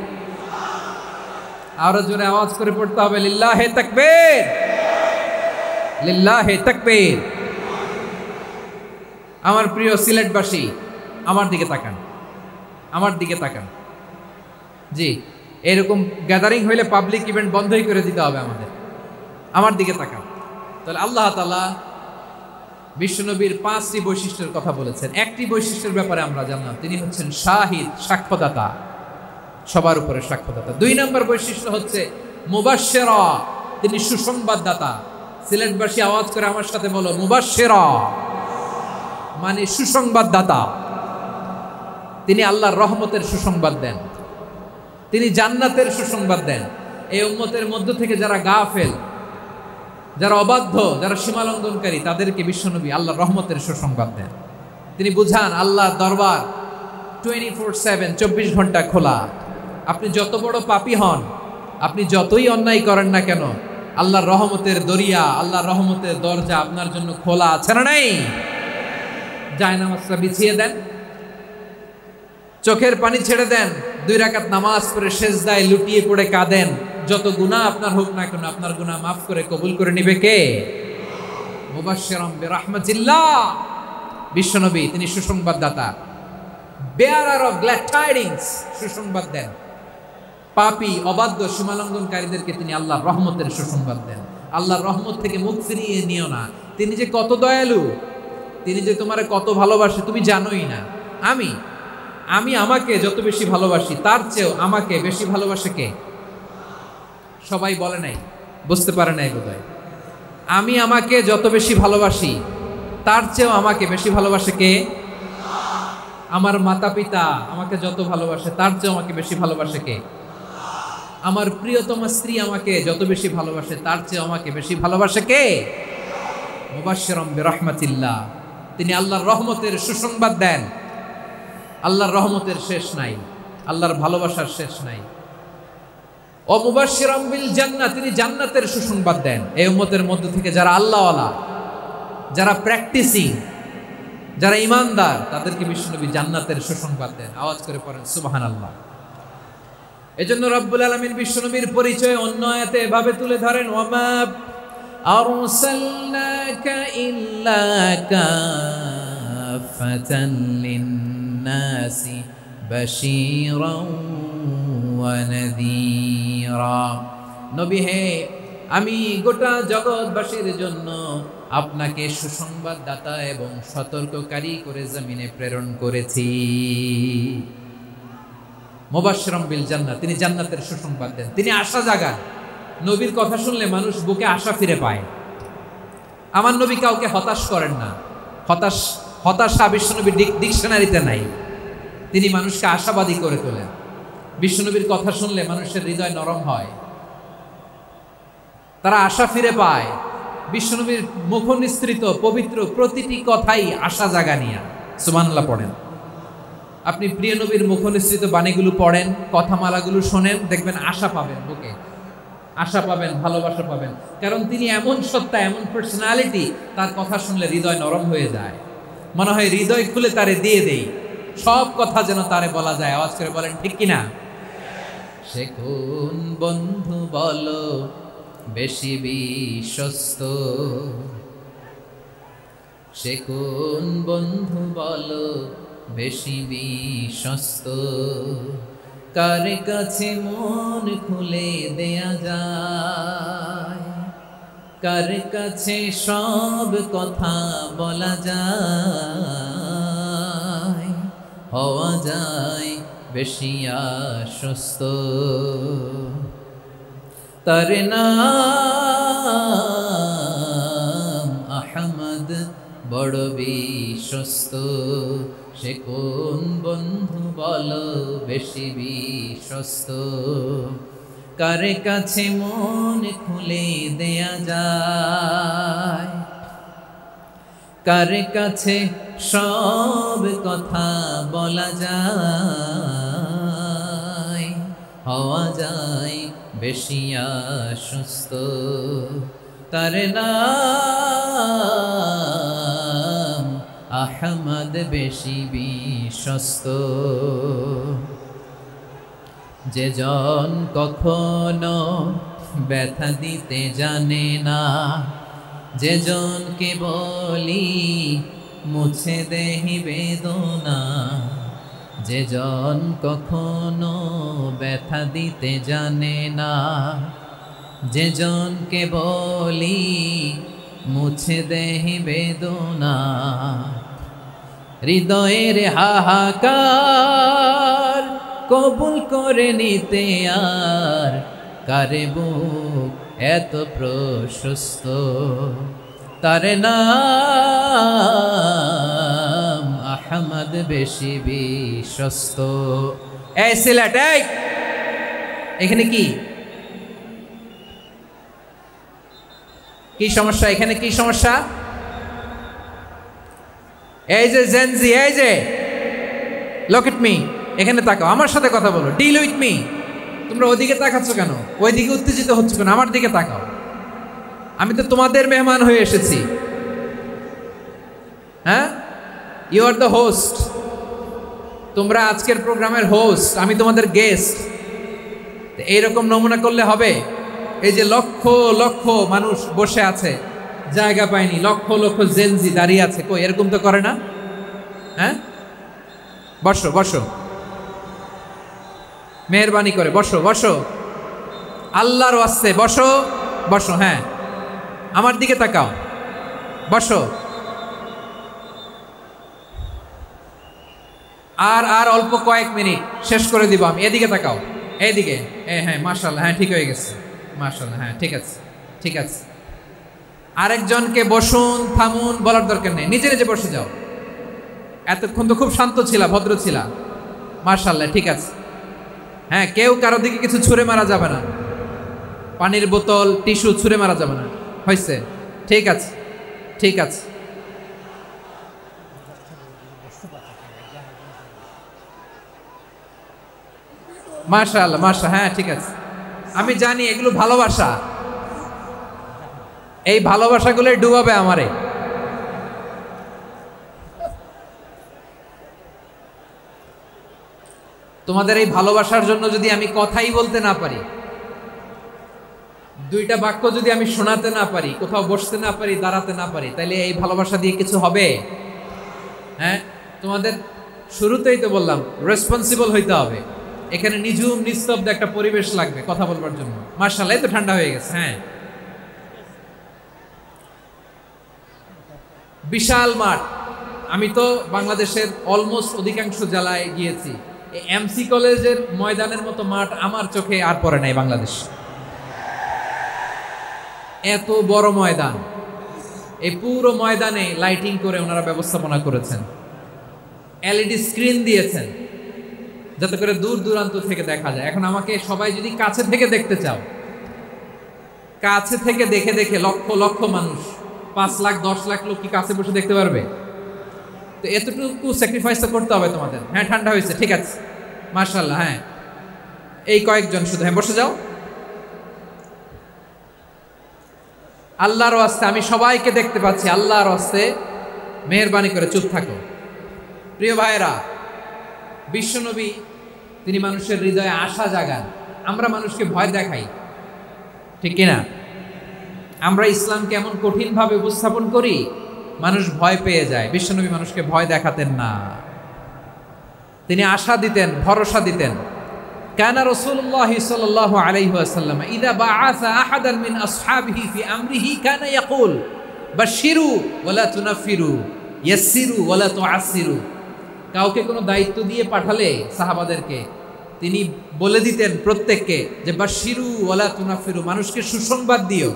S1: আরো জোরে আওয়াজ করে পড়তে হবে লিল্লাহে তাকবীর, লিল্লাহে তাকবীর। আমার প্রিয় সিলেটবাসী, আমার দিকে তাকান, আমার দিকে তাকান। জি, এরকম গ্যাদারিং হইলে পাবলিক ইভেন্ট বন্ধই করে দিতে হবে আমাদের। আমার দিকে তাকান। তাহলে আল্লাহ তাআলা বিশ্বনবীর 5টি বৈশিষ্ট্যের কথা বলেছেন। একটি বৈশিষ্ট্যের ব্যাপারে আমরা জানলাম, তিনি হচ্ছেন শাহিদ, সাক্ষ্যদাতা, সবার উপরে সাক্ষ্যদাতা। 2 নম্বর বৈশিষ্ট্য হচ্ছে মুবাশশিরা, তিনি সুসংবাদদাতা। সিলেটবাসী আওয়াজ করে আমার সাথে বলো, মুবাশশিরা মানে সুসংবাদদাতা। তিনি আল্লাহর রহমতের সুসংবাদ দেন, তিনি জান্নাতের সুসংবাদ দেন। এই উম্মতের মধ্য থেকে যারা গাফেল, যারা অবাধ্য, যারা সীমালঙ্ঘনকারী, তাদেরকে বিশ্বনবী আল্লাহর রহমতের সুসংবাদ দেন। তিনি বুঝান আল্লাহর দরবার 24/7, 24 ঘন্টা খোলা। আপনি যত বড় পাপী হন, আপনি যতই অন্যায় করেন না কেন, আল্লাহর রহমতের দরিয়া, আল্লাহর রহমতের দরজা আপনার জন্য খোলা আছে না নাই? জায়নামাজটা বিছিয়ে দেন, চোখের পানি ছেড়ে দেন, 2 রাকাত নামাজ পড়ে সেজদায় লুটিয়ে পড়ে কাঁদেন। যত গুনাহ আপনার হোক না কেন, আপনার গুনাহ মাফ করে কবুল করে নিবে কে? মুবাশশিরাম বিরাহমাতিল্লাহ। বিশ্বনবী তিনি সুসংবাদদাতা, বেয়ারার অফ গ্ল্যাড টাইডিংস, সুসংবাদ দেন। পাপী, অবাধ্য, সীমালঙ্ঘনকারীদেরকে তিনি আল্লাহর রহমতের সুসংবাদ দেন। আল্লাহর রহমত থেকে মুখ ফিরিয়ে নিও না। তিনি যে কত দয়ালু, তিনি যে তোমারে কত ভালোবাসে তুমি জানোই না। আমি আমাকে যত বেশি ভালোবাসি, তার চেয়েও আমাকে বেশি ভালোবাসে কে? সবাই বলে নাই, বুঝতে পারে নাই বোধহয়। আমি আমাকে যত বেশি ভালোবাসি, তার চেয়েও আমাকে বেশি ভালোবাসে কে? আমার মাতা পিতা আমাকে যত ভালোবাসে, তার চেয়েও আমাকে বেশি ভালোবাসে কে? আমার প্রিয়তমা স্ত্রী আমাকে যত বেশি ভালোবাসে, তার চেয়েও আমাকে বেশি ভালোবাসে কে? মুবাশশিরাম বিরাহমাতিল্লাহ, তিনি আল্লাহর রহমতের সুসংবাদ দেন। আল্লাহর রহমতের শেষ নাই, আল্লাহর ভালোবাসার শেষ নাই। ও মুবাশশিরাম বিল জান্নাহ, তিনি জান্নাতের সুসংবাদ দেন। এই উম্মতের মধ্য থেকে যারা আল্লাহওয়ালা, যারা প্র্যাকটিসিং, যারা ইমানদার, তাদেরকে বিশ্বনবী জান্নাতের সুসংবাদ দেন। আওয়াজ করে পড়েন সুবহানাল্লাহ। এজন্য রব্বুল আলামিন বিশ্বনবীর পরিচয় অন্য আয়াতে এভাবে তুলে ধরেন, ওয়ামা আরসালনাকা ইল্লা কাফাতান লিন-নাসি বাশীরাও ওয়া নাযীরা। নবী হে, আমি গোটা জগৎবাসীর জন্য আপনাকে সুসংবাদদাতা এবং সতর্ককারী করে জমিনে প্রেরণ করেছি। মুবাশশিরাম বিল জান্নাহ, তিনি জান্নাতের সুসংবাদ দেন, তিনি আশা জাগান। নবীর কথা শুনলে মানুষ বুকে আশা ফিরে পায়। আমার নবী কাউকে হতাশ করেন না। হতাশা বিশ্বনবীর ডিকশনারিতে নাই। তিনি মানুষকে আশাবাদী করে তোলেন। বিশ্বনবীর কথা শুনলে মানুষের হৃদয় নরম হয়, তারা আশা ফিরে পায়। বিশ্বনবীর মুখ নিঃসৃত পবিত্র প্রতিটি কথাই আশা জাগা নিয়া। সুবহানাল্লাহ পড়েন। আপনি প্রিয় নবীর মুখ নিঃসৃত বাণীগুলো পড়েন, কথামালাগুলো শোনেন, দেখবেন আশা পাবেন, বুকে আশা পাবেন, ভালোবাসা পাবেন। কারণ তিনি এমন সত্তা, এমন পার্সোনালিটি, তার কথা শুনলে হৃদয় নরম হয়ে যায়। মনে হয় হৃদয় খুলে তারে দিয়ে দেই, সব কথা যেন তারে বলা যায়। আওয়াজ করে বলেন ঠিক কিনা? সে কোন বন্ধু বলো বেশি বিশ্বস্ত, সে কোন বন্ধু বলো বেশি বিশ্বস্ত, কার কাছে মন খুলে দেয়া যায়, কার কাছে সব কথা বলা যায়, হওয়া যায় বেশি আশ্বস্ত। তার নাম আহমদ, বড় বিশ্বস্ত। সে কোন বন্ধু বলো বেশি বিশ্বস্ত, কার কাছে মন খুলে দেয়া যায়, কার কাছে সব কথা বলা যায়, হওয়া যায় বেশি আশ্বস্ত। তার নাম আহমদ, বেশি বিশ্বস্ত। যে জন কখনো ব্যথা দিতে জানে না, যে জনকে বলি মুছে দেহি বেদনা, যে জন কখনো ব্যথা দিতে জানে না, যে জনকে বলি মুছে দেহি বেদনা, হৃদয়ের হাহাকার কবুল করে নিতে আর কারে বুক এত প্রশস্ত। তার নাম আহমদ, বেশি বিশ্বস্ত। এই সিলেট, এই এখানে কি কি সমস্যা? এখানে কি সমস্যা? এই যে জেনজি, এই যে লুক এট মি, এখানে তাকাও, আমার সাথে কথা বলো, ডিল উইথ মি। তোমরা ওইদিকে তাকাচ্ছ কেন? ওইদিকে উত্তেজিত হচ্ছ কেন? আমার দিকে তাকাও। আমি তো তোমাদের মেহমান হয়ে এসেছি। হ্যাঁ, ইউ আর দ্য হোস্ট। তোমরা আজকের প্রোগ্রামের হোস্ট, আমি তোমাদের গেস্ট। এইরকম নমুনা করলে হবে? এই যে লক্ষ লক্ষ মানুষ বসে আছে, জায়গা পায়নি, লক্ষ লক্ষ জেনজি দাঁড়িয়ে আছে, কই এরকম তো করে না? হ্যাঁ, বসো বসো, মেহরবানি করে বসো বসো, আল্লাহর ওয়াস্তে বসো বসো। হ্যাঁ, আমার দিকে তাকাও, বসো। আর অল্প কয়েক মিনিট, শেষ করে দিব আমি। এদিকে তাকাও, এইদিকে। হ্যাঁ, মাশাআল্লাহ, হ্যাঁ ঠিক হয়ে গেছে, মাশাআল্লাহ, হ্যাঁ ঠিক আছে, ঠিক আছে। আরেকজনকে বসুন, থামুন বলার দরকার নেই, নিজে নিজে বসে যাও। এতক্ষণ তো খুব শান্ত ছিলা, ভদ্র ছিলা, মাশাআল্লাহ, ঠিক আছে। হ্যাঁ, কেউ কারো দিকে কিছু ছুঁড়ে মারা যাবে না, পানির বোতল, টিস্যু ছুঁড়ে মারা যাবে না, হয়েছে? ঠিক আছে, ঠিক আছে। মাশাআল্লাহ, মাশাআল্লাহ, হ্যাঁ ঠিক আছে। আমি জানি এগুলো ভালোবাসা, এই ভালোবাসাগুলোই ডুবাবে আমারে। তোমাদের এই ভালোবাসার জন্য যদি আমি কথাই বলতে না পারি, দুইটা বাক্য যদি আমি শোনাতে না পারি, কোথাও বসতে না পারি, দাঁড়াতে না পারি, তাহলে এই ভালোবাসা দিয়ে কিছু হবে? হ্যাঁ, তোমাদের শুরুতেই তো বললাম রেসপন্সিবল হইতে হবে। এখানে নিঝুম নিস্তব্ধ একটা পরিবেশ লাগবে কথা বলবার জন্য। মাশাআল্লাহ, তো ঠান্ডা হয়ে গেছে। হ্যাঁ, বিশাল মাঠ। আমি তো বাংলাদেশের অলমোস্ট অধিকাংশ জেলায় গিয়েছি, এমসি কলেজের ময়দানের মতো মাঠ আমার চোখে আর পড়ে নাই বাংলাদেশ। এত বড় ময়দান, এই পুরো ময়দানে লাইটিং করে ওনারা ব্যবস্থাপনা করেছেন, এলইডি স্ক্রিন দিয়েছেন যাতে করে দূর দূরান্ত থেকে দেখা যায়। এখন আমাকে সবাই যদি কাছে থেকে দেখতে চাও, কাছে থেকে দেখে দেখে লক্ষ লক্ষ মানুষ, 5 লাখ 10 লাখ লোক কি কাছে বসে দেখতে পারবে? তো এতটুকু স্যাক্রিফাইস তো করতে হবে তোমাদের। হ্যাঁ, ঠান্ডা হয়েছে, ঠিক আছে, মাশাআল্লাহ। হ্যাঁ, এই কয়েকজন শুধু, হ্যাঁ বসে যাও। আল্লাহর ওয়াস্তে আমি সবাইকে দেখতে পাচ্ছি, আল্লাহর ওয়াস্তে মেহেরবানি করে চুপ থাকো। প্রিয় ভাইরা, বিশ্বনবী তিনি মানুষের হৃদয়ে আশা জাগান। আমরা মানুষকে ভয় দেখাই, ঠিক কিনা? আমরা ইসলামকে এমন কঠিনভাবে উপস্থাপন করি, মানুষ ভয় পেয়ে যায়। বিশ্বনবী মানুষকে ভয় দেখাতেন না, তিনি আশা দিতেন, ভরসা দিতেন। কানা রাসূলুল্লাহ সাল্লাল্লাহু আলাইহি ওয়াসাল্লাম ইযা বাআসা আহাদান মিন আসহাবিহি ফি আমরিহি কানা ইয়াকুল বাশশিরু ওয়ালা তুনাফিরু ইয়াসসিরু ওয়ালা তুআসসিরু। কাউকে কোনো দায়িত্ব দিয়ে পাঠালে সাহাবাদেরকে তিনি বলে দিতেন প্রত্যেককে যে বাশশিরু ওয়ালা তুনাফিরু, মানুষকে সুসংবাদ দিও,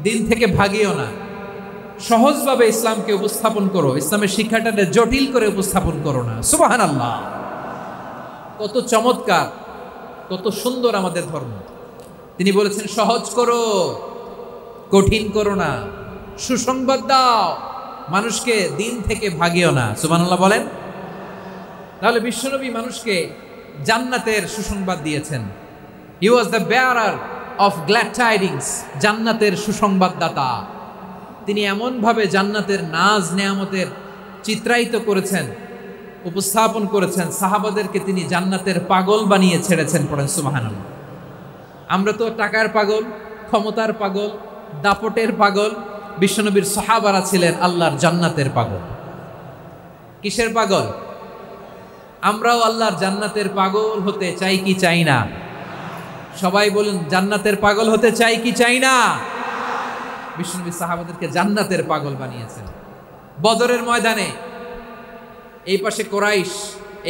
S1: দিন থেকে ভাগিও না, সহজভাবে ইসলামকে উপস্থাপন করো, ইসলামের শিক্ষাটাকে জটিল করে উপস্থাপন করো না। সুবহানাল্লাহ, কত চমৎকার, কত সুন্দর আমাদের ধর্ম। তিনি বলেছেন সহজ করো, কঠিন করো না, সুসংবাদ দাও, মানুষকে দিন থেকে ভাগিও না। সুবহানাল্লাহ বলেন। তাহলে বিশ্বনবী মানুষকে জান্নাতের সুসংবাদ দিয়েছেন। He was the bearer of glad tidings, জান্নাতের সুসংবাদদাতা। তিনি এমনভাবে জান্নাতের নাজ নেয়ামতের চিত্রায়িত করেছেন, উপস্থাপন করেছেন, সাহাবাদেরকে তিনি জান্নাতের পাগল বানিয়ে ছেড়েছেন। পড়েন সুবহানাল্লাহ। আমরা তো টাকার পাগল, ক্ষমতার পাগল, দাপটের পাগল। বিশ্বনবীর সাহাবারা ছিলেন আল্লাহর জান্নাতের পাগল। কিসের পাগল? আমরাও আল্লাহর জান্নাতের পাগল হতে চাই কি চাই না? সবাই বলুন, জান্নাতের পাগল হতে চাই কি চাই না? বিশ্বনবী সাহাবাদেরকে জান্নাতের পাগল বানিয়েছেন। বদরের ময়দানে এই পাশে কোরাইশ,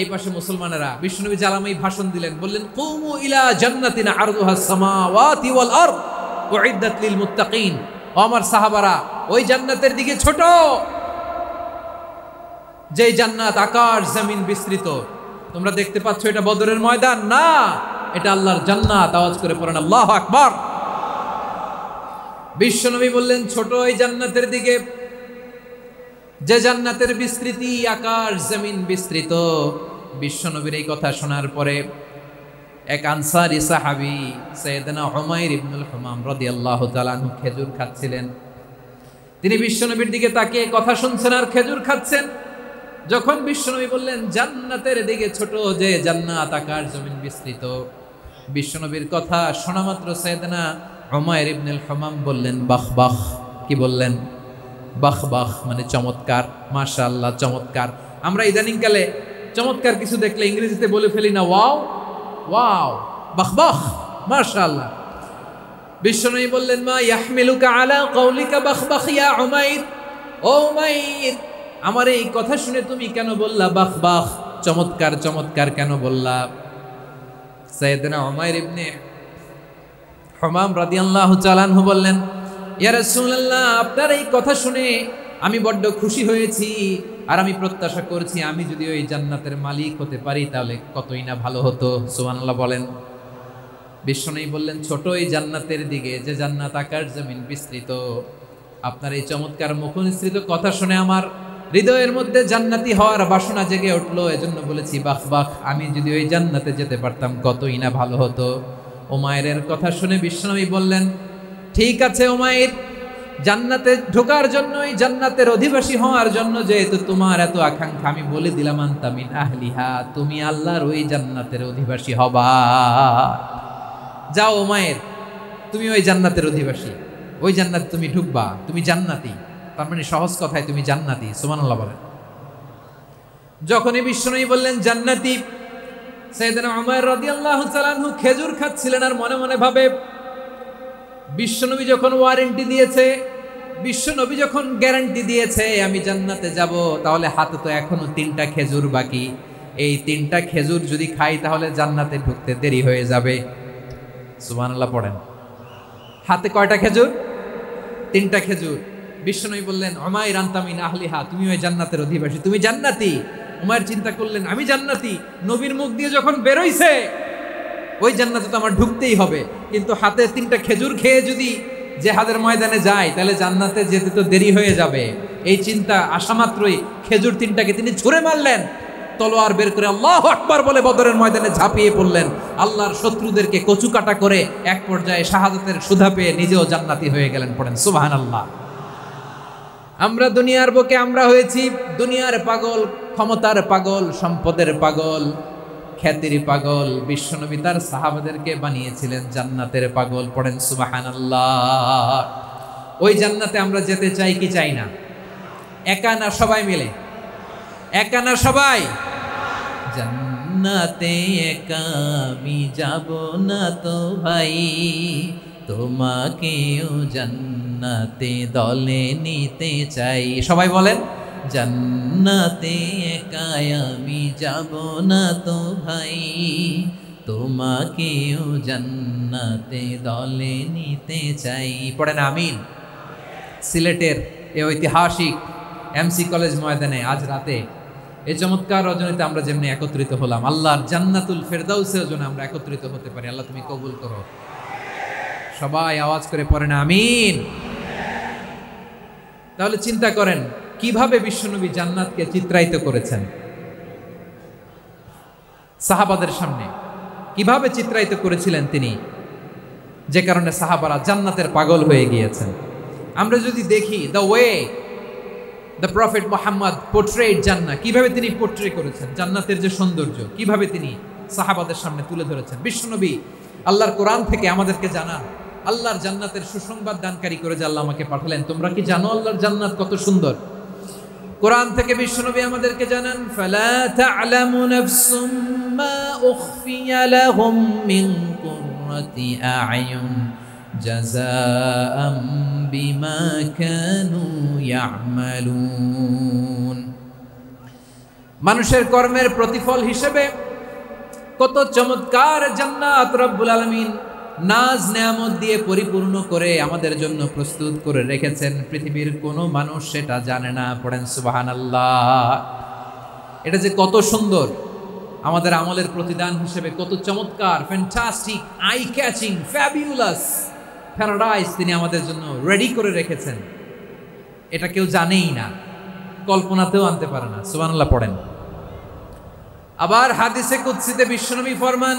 S1: এই পাশে মুসলমানেরা। বিশ্বনবী জালামাই ভাষণ দিলেন, বললেন কুমু ইলা জান্নাতিন আরদুহাস সামাওয়াতি ওয়াল আরদ উইদ্দাত লিল মুত্তাকিন। ও আমার সাহাবারা, ওই জান্নাতের দিকে ছোট, যে জান্নাত আকাশ জমিন বিস্তৃত। তোমরা দেখতে পাচ্ছ এটা বদরের ময়দান না, এটা আল্লাহর জান্নাত। আওয়াজ করে পড়েন আল্লাহু আকবার। বিশ্বনবী বললেন ছোট ওই জান্নাতের দিকে, যে জান্নাতের বিস্তৃতি আকাশ জমিন বিস্তৃত। বিশ্বনবীর এই কথা শোনার পরে এক আনসারী সাহাবী সাইয়েদনা উমাইর ইবনুল হুমাম রাদিয়াল্লাহু তাআলা আনহু খেজুর খাচ্ছিলেন। তিনি বিশ্বনবীর দিকে তাকিয়ে কথা শুনছেন আর খেজুর খাচ্ছেন। যখন বিশ্বনবী বললেন জান্নাতের দিকে ছোট, যে জান্নাত আকাশ জমিন বিস্তৃত, বিশ্বনবীর কথা শোনা মাত্র সাইয়েদনা উমাইর ইবনুল হুমাম বললেন বাহ বাহ। কি বললেন? বাহ বাহ, মানে চমৎকার, মাশাআল্লাহ, চমৎকার। আমরা ইদানিং কালে চমৎকার কিছু দেখলে ইংরেজিতে বলে ফেলি না ওয়াও ওয়াও, বাহ বাহ, মাশাআল্লাহ। বিশ্বনবী বললেন মা ইয়াহমিলুকা আলা কওলিকা বাহ বাহ ইয়া উমাইর। ও উমাইর, আমার এই কথা শুনে তুমি কেন বললা বাহ বাহ, চমৎকার চমৎকার কেন বললা? সাইয়েদনা উমাইর ইবনে হুমাম রাদিয়াল্লাহু তাআলা আনহু বললেন ইয়া রাসূলুল্লাহ, আপনার এই কথা শুনে আমি বড্ড খুশি হয়েছি, আর আমি প্রত্যাশা করছি আমি যদি ওই জান্নাতের মালিক হতে পারি তাহলে কতই না ভালো হতো। সুবহানাল্লাহ বলেন। বিশ্বনবী বললেন ছোট এই জান্নাতের দিকে, যে জান্নাত আকাশ জমিন বিস্তৃত। আপনার এই চমৎকার মুখনিসৃত কথা শুনে আমার হৃদয়ের মধ্যে জান্নাতি হওয়ার বাসনা জেগে উঠলো, এজন্য বলেছি বাহ বাহ, আমি যদি ওই জান্নাতে যেতে পারতাম কতই না ভালো হতো। উমাইরের কথা শুনে বিশ্বনবী বললেন ঠিক আছে উমাইর, জান্নাতে ঢোকার জন্য, এই জান্নাতের অধিবাসী হওয়ার জন্য যেহেতু তোমার এত আকাঙ্ক্ষা, আমি বলে দিলাম আনতা মিন আহলিহা, তুমি আল্লাহর ওই জান্নাতের অধিবাসী হবা। যাও উমাইর, তুমি ওই জান্নাতের অধিবাসী, ওই জান্নাতে তুমি ঢুকবা, তুমি জান্নাতি। তার মানে সহজ কথায় তুমি জান্নাতি। সুবহানাল্লাহ বলেন। যখনই বিশ্বনবী বললেন জান্নাতি, সাইয়েদনা উমাইর রাদিয়াল্লাহু তাআলা আনহু খেজুর খাচ্ছিলেন আর মনে মনে ভাবে বিশ্বনবী যখন ওয়ারেন্টি দিয়েছে, বিশ্বনবী যখন গ্যারান্টি দিয়েছে আমি জান্নাতে যাব, তাহলে হাতে তো এখনো 3টা খেজুর বাকি। এই 3টা খেজুর যদি খাই তাহলে জান্নাতে ঢুকতে দেরি হয়ে যাবে। সুবহানাল্লাহ পড়েন। হাতে কয়টা খেজুর? তিনটা খেজুর। বিশ্বনবী বললেন উমাইর আনতা মিন আহলিহা, তুমি ওই জান্নাতের অধিবাসী, তুমি জান্নাতি। উমাইর চিন্তা করলেন আমি জান্নাতি, নবীর মুখ দিয়ে যখন বেরোইছে ওই জান্নাতে তো আমার ঢুকতেই হবে, কিন্তু হাতে তিনটা খেজুর খেয়ে যদি জিহাদের ময়দানে যায় তাহলে জান্নাতে যেতে তো দেরি হয়ে যাবে। এই চিন্তা আসা মাত্রই খেজুর তিনটাকে তিনি ছুঁড়ে মারলেন, তলোয়ার বের করে আল্লাহু আকবার বলে বদরের ময়দানে ঝাঁপিয়ে পড়লেন। আল্লাহর শত্রুদেরকে কচুকাটা করে এক পর্যায়ে শাহাদাতের সুধা পেয়ে নিজেও জান্নাতি হয়ে গেলেন। পড়েন সুবহানাল্লাহ। আমরা দুনিয়ার বুকে আমরা হয়েছি দুনিয়ার পাগল, ক্ষমতার পাগল, সম্পদের পাগল, খ্যাতির পাগল। বিশ্বনবী তার সাহাবাদেরকে বানিয়েছিলেন জান্নাতের পাগল। পড়েন সুবহানাল্লাহ। ওই জান্নাতে আমরা যেতে চাই কি চাই না? একা না সবাই মিলে? একা না সবাই? জান্নাতে একা আমি যাব না তো ভাই, তোমাকেও জান্নাতে দলে নিতে চাই। সবাই বলেন জান্নাতে একা আমি যাব না তো ভাই, তোমাকেও জান্নাতে দলে নিতে চাই। পড়েন আমিন। সিলেটের এই ঐতিহাসিক এমসি কলেজ ময়দানে আজ রাতে এই চমৎকার রজনীতে আমরা যেমনি একত্রিত হলাম, আল্লাহর জান্নাতুল ফেরদাউসের জন্য আমরা একত্রিত হতে পারি। আল্লাহ তুমি কবুল করো। সবাই আওয়াজ করে পড়েন আমিন। তাহলে চিন্তা করেন কিভাবে বিশ্বনবী জান্নাতকে চিত্রায়িত করেছেন সাহাবাদের সামনে, কিভাবে চিত্রায়িত করেছিলেন তিনি, যে কারণে সাহাবারা জান্নাতের পাগল হয়ে গিয়েছেন। আমরা যদি দেখি the way the prophet Muhammad portrait জান্নাত, কিভাবে তিনি পোর্ট্রে করেছেন জান্নাতের যে সৌন্দর্য, কিভাবে তিনি সাহাবাদের সামনে তুলে ধরেছেন। বিশ্বনবী আল্লাহর কোরআন থেকে আমাদেরকে জানান আল্লাহর জান্নাতের সুসংবাদ দানকারী করে যে আল্লাহ আমাকে পাঠালেন। তোমরা কি জানো আল্লাহর জান্নাত কত সুন্দর? কোরআন থেকে বিশ্বনবী আমাদেরকে জানান ফালা তা'লামু নাফসুম মা উখফিয়া লাহুম মিন কুররাতি আ'য়ুন জাযাআম বিমা কানু ইয়া'মালুন। মানুষের কর্মের প্রতিফল হিসেবে কত চমৎকার জান্নাত রব্বুল আলামিন নাজ নেয়ামত দিয়ে পরিপূর্ণ করে আমাদের জন্য প্রস্তুত করে রেখেছেন। পৃথিবীর কোনো মানুষ সেটা জানে না। পড়েন সুবহানাল্লাহ। এটা যে কত সুন্দর, আমাদের আমলের প্রতিদান হিসেবে কত চমৎকার, fantastic, eye catching, fabulous paradise তিনি আমাদের জন্য রেডি করে রেখেছেন। এটা কেউ জানেই না, কল্পনাতেও আনতে পারে না। সুবহানাল্লাহ পড়েন। আবার হাদিসে কুদসিতে বিশ্বনবী ফরমান,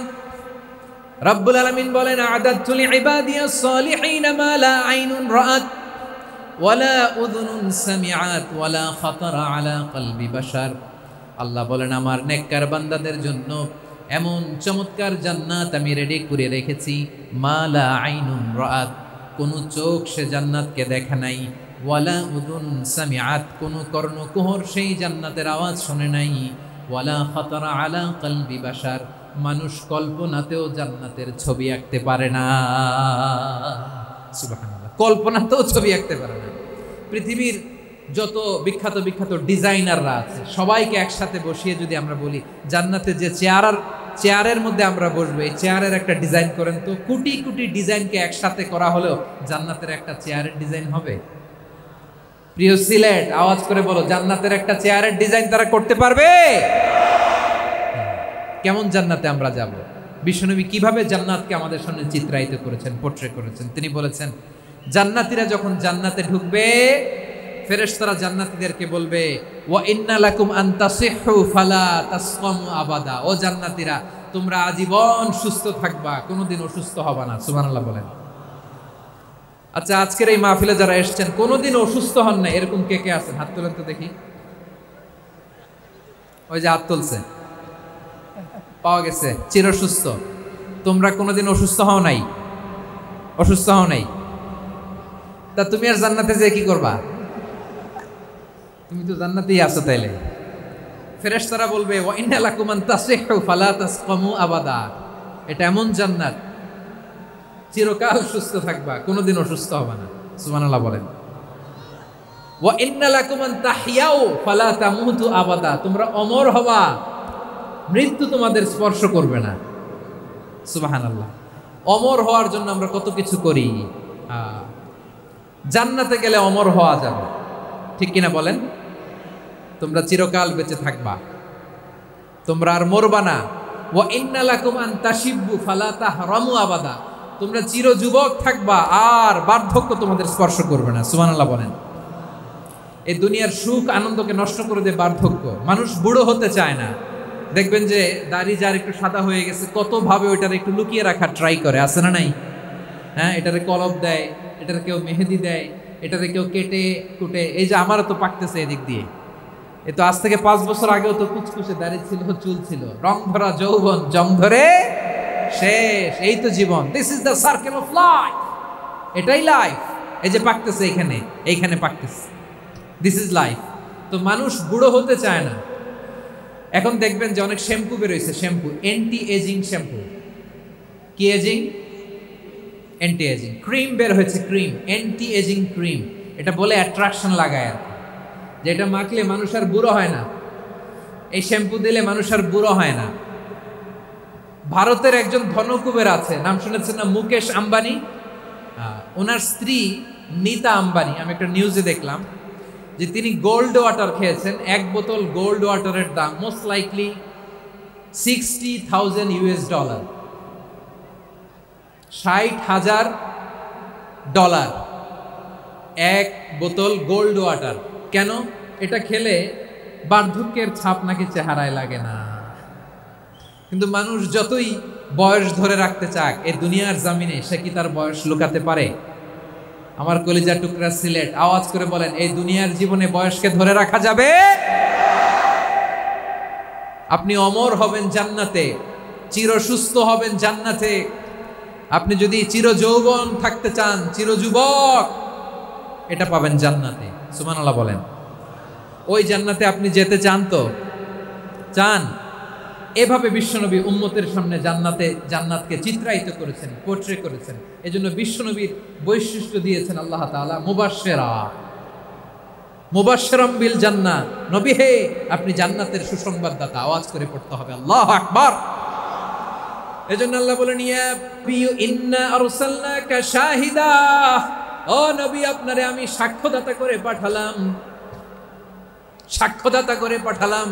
S1: রব্বুল আলামিন বলেন আ'দাতু লিইবাদিয়াস সালিহিনা মা লা আইনুন রাআত ওয়ালা উযুনুন সামিআত ওয়ালা খাতারা আলা কলবি বাশার। আল্লাহ বলেন আমার নেককার বান্দাদের জন্য এমন চমৎকার জান্নাত আমি রেডি করে রেখেছি, মা লা আইনুন রাআত, কোন চোখ সে জান্নাতকে দেখে নাই, ওয়ালা উযুন সামিআত, কোন কর্ণকুহর সেই জান্নাতের আওয়াজ শুনে নাই, ওয়ালা খাতারা আলা কলবি বাশার, মানুষ কল্পনাতেও জান্নাতের ছবি আঁকতে পারে না। সুবহানাল্লাহ, কল্পনাতেও ছবি আঁকতে পারে না। পৃথিবীর যত বিখ্যাত বিখ্যাত ডিজাইনাররা আছে সবাইকে একসাথে বসিয়ে যদি আমরা বলি জান্নাতে যে চেয়ারের মধ্যে আমরা বসবো, এই চেয়ারের একটা ডিজাইন করেন তো, কোটি কোটি ডিজাইনকে একসাথে করা হলেও জান্নাতের একটা চেয়ারের ডিজাইন হবে? প্রিয় সিলেট, আওয়াজ করে বলো, জান্নাতের একটা চেয়ারের ডিজাইন তারা করতে পারবে? কেমন জান্নাতে আমরা যাব? বিশ্বনবী কিভাবে জান্নাতকে আমাদের সামনে চিত্রায়িত করেছেন, পোর্ট্রে করেছেন। তিনি বলেছেন জান্নাতীরা যখন জান্নাতে ঢুকবে ফেরেশতারা জান্নাতীদেরকে বলবে ওয়া ইন্না লাকুম আন তাসিহু ফালা তাসকামু আবাদা, ও জান্নাতীরা তোমরা আজীবন সুস্থ থাকবা, কোনোদিন অসুস্থ হবা না। সুবহানাল্লাহ বলেন। আচ্ছা, আজকের এই মাহফিলে যারা এসেছেন কোনোদিন অসুস্থ হন না এরকম কে কে আছেন? হাত তোলেন তো দেখি। ওই যে হাত তুলছে, পাওয়া গেছে, চিরসুস্থ। তোমরা কোনোদিন অসুস্থ হও নাই? অসুস্থ হও নাই? তা তুমি আর জান্নাতে যে কি করবা? তুমি তো জান্নাতেই আছো। তাইলে ফেরেশতারা বলবে ওয়া ইন্না লাকুম আন তাসিহু ফালা তাসকামু আবাদা, এটা এমন জান্নাত চিরকাল সুস্থ থাকবা, কোনোদিন অসুস্থ হবে না। সুবহানাল্লাহ বলেন। ওয়া ইন্না লাকুম আন তাহইয়াউ ফালা তামুতু আবাদা, তোমরা অমর হবা, মৃত্যু তোমাদের স্পর্শ করবে না। সুবহানাল্লাহ। অমর হওয়ার জন্য আমরা কত কিছু করি। জান্নাতে গেলে অমর হওয়া যাবে, ঠিক কিনা বলেন? তোমরা চিরকাল বেঁচে থাকবা, তোমরা আর মরবা না। ওয়া ইন্না লাকুম আন তাশিব্বু ফালা তাহরামু আবাদা, তোমরা চির যুবক থাকবা, আর বার্ধক্য তোমাদের স্পর্শ করবে না। সুবহানাল্লাহ বলেন। এই দুনিয়ার সুখ আনন্দকে নষ্ট করে দেয় বার্ধক্য। মানুষ বুড়ো হতে চায় না। দেখবেন যে দাড়ি যার একটু সাদা হয়ে গেছে, কত ভাবে ওইটার একটু লুকিয়ে রাখার ট্রাই করে, আছে না নাই? হ্যাঁ, এটারে কলপ দেয়, এটারে কেউ মেহেদি দেয়, এটারে কেউ কেটে কুটে। এই যে আমারও তো পাকতেছে এদিক দিয়ে, এ তো আজ থেকে 5 বছর আগেও তো কুচকুচে দাড়ি ছিল, চুল ছিল, রং ধরা যৌবন জং ধরে শেষ। এই তো জীবন, this is the circle of life, এটাই লাইফ। এই যে পাকতেছে এইখানে, এইখানে পাকতেছে, দিস ইজ লাইফ। তো মানুষ বুড়ো হতে চায় না। এখন দেখবেন যে অনেক শ্যাম্পু বেরোইছে, শ্যাম্পু অ্যান্টি এজিং শ্যাম্পু। কি এজিং? Anti ageing. ক্রিম বের হয়েছে, ক্রিম, অ্যান্টি এজিং ক্রিম। এটা বলে অ্যাট্রাকশন লাগায় আর, যে এটা মাখলে মানুষ আর বুড়ো হয় না, এই শ্যাম্পু দিলে মানুষ আর বুড়ো হয় না। ভারতের একজন ধনকুবের আছে, নাম শুনেছেন না? মুকেশ আম্বানি। ওনার স্ত্রী নীতা আম্বানি, আমি একটা নিউজে দেখলাম যে তিনি গোল্ড ওয়াটার খেয়েছেন। 1 বোতল গোল্ড ওয়াটারের দাম মোস্ট লাইকলি $60,000 $60,000 1 বোতল গোল্ড ওয়াটার। কেন? এটা খেলে বার্ধক্যের ছাপ নাকি চেহারায় লাগে না। কিন্তু মানুষ যতই বয়স ধরে রাখতে চাক এই দুনিয়ার জামিনে, সে কি তার বয়স লুকাতে পারে? আমার কলিজা টুকরা সিলেট, আওয়াজ করে বলেন, এই দুনিয়ার জীবনে বয়সকে ধরে রাখা যাবে? আপনি অমর হবেন জান্নাতে, চির সুস্থ হবেন জান্নাতে। আপনি যদি চির যৌবন থাকতে চান, চির যুবক, এটা পাবেন জান্নাতে। সুবহানাল্লাহ বলেন। ওই জান্নাতে আপনি যেতে চান তো? চান? এভাবে বিশ্বনবী উম্মতের সামনে জান্নাতকে চিত্রায়িত করেছেন, পোর্ট্রে করেছেন। এজন্য বিশ্বনবীর বৈশিষ্ট্য দিয়েছেন আল্লাহ তাআলা মুবাশশিরাম বিল জান্নাহ। নবী হে, আপনি জান্নাতের সুসংবাদদাতা। আওয়াজ করে পড়তে হবে আল্লাহু আকবার। এজন্য আল্লাহ বলেন, ইয়া বিয়ু ইন্না আরসালনাকা শাহিদা, ও নবী, আপনারে আমি সাক্ষ্যদাতা করে পাঠালাম, সাক্ষ্যদাতা করে পাঠালাম।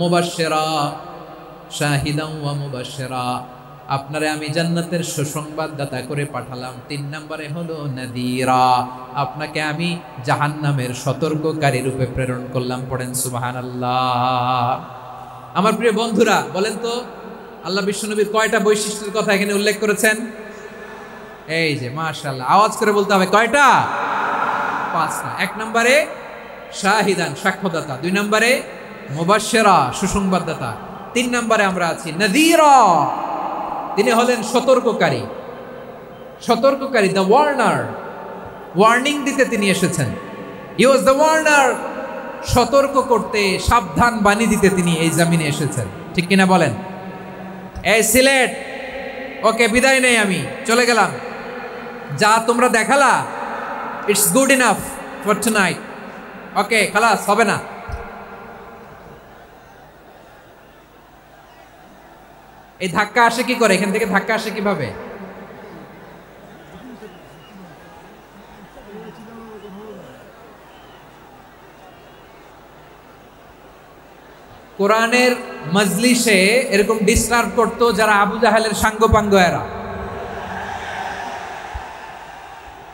S1: মুবাশশিরা শাহিদান ওয়া মুবাশশিরা, আপনারে আমি জান্নাতের সুসংবাদদাতা করে পাঠালাম। 3 নম্বরে হলো নাদিরা, আপনাকে আমি জাহান্নামের সতর্ককারী রূপে প্রেরণ করলাম। পড়েন সুবহানাল্লাহ। আমার প্রিয় বন্ধুরা, বলেন তো আল্লাহ বিশ্বনবীর কয়টা বৈশিষ্ট্যের কথা এখানে উল্লেখ করেছেন? এই যে মাশাআল্লাহ, আওয়াজ করে বলতে হবে, কয়টা? 5টা। 1 নম্বরে শাহিদান, সাক্ষ্যদাতা। 2 নম্বরে মুবাশশিরা, সুসংবাদদাতা। 3 নম্বরে আমরা আছি নাযীরা, তিনি হলেন সতর্ককারী। সতর্ককারী, দ্য ওয়ার্নার, ওয়ার্নিং দিতে তিনি এসেছেন। হি ওয়াজ দ্য ওয়ার্নার, সতর্ক করতে, সাবধান বাণী দিতে তিনি এই জমিনে এসেছেন। ঠিক কিনা বলেন? এই সিলেট, ওকে, বিদায় নেই, আমি চলে গেলাম। যা তোমরা দেখালা, it's good enough for tonight. Okay, খালাস, হবে না। এই ধাক্কা আসে কি করে? এখান থেকে ধাক্কা আসে কিভাবে? কোরআনের মজলিসে এরকম ডিস্টার্ব করতো যারা আবু জাহেলের সাঙ্গপাঙ্গ এরা।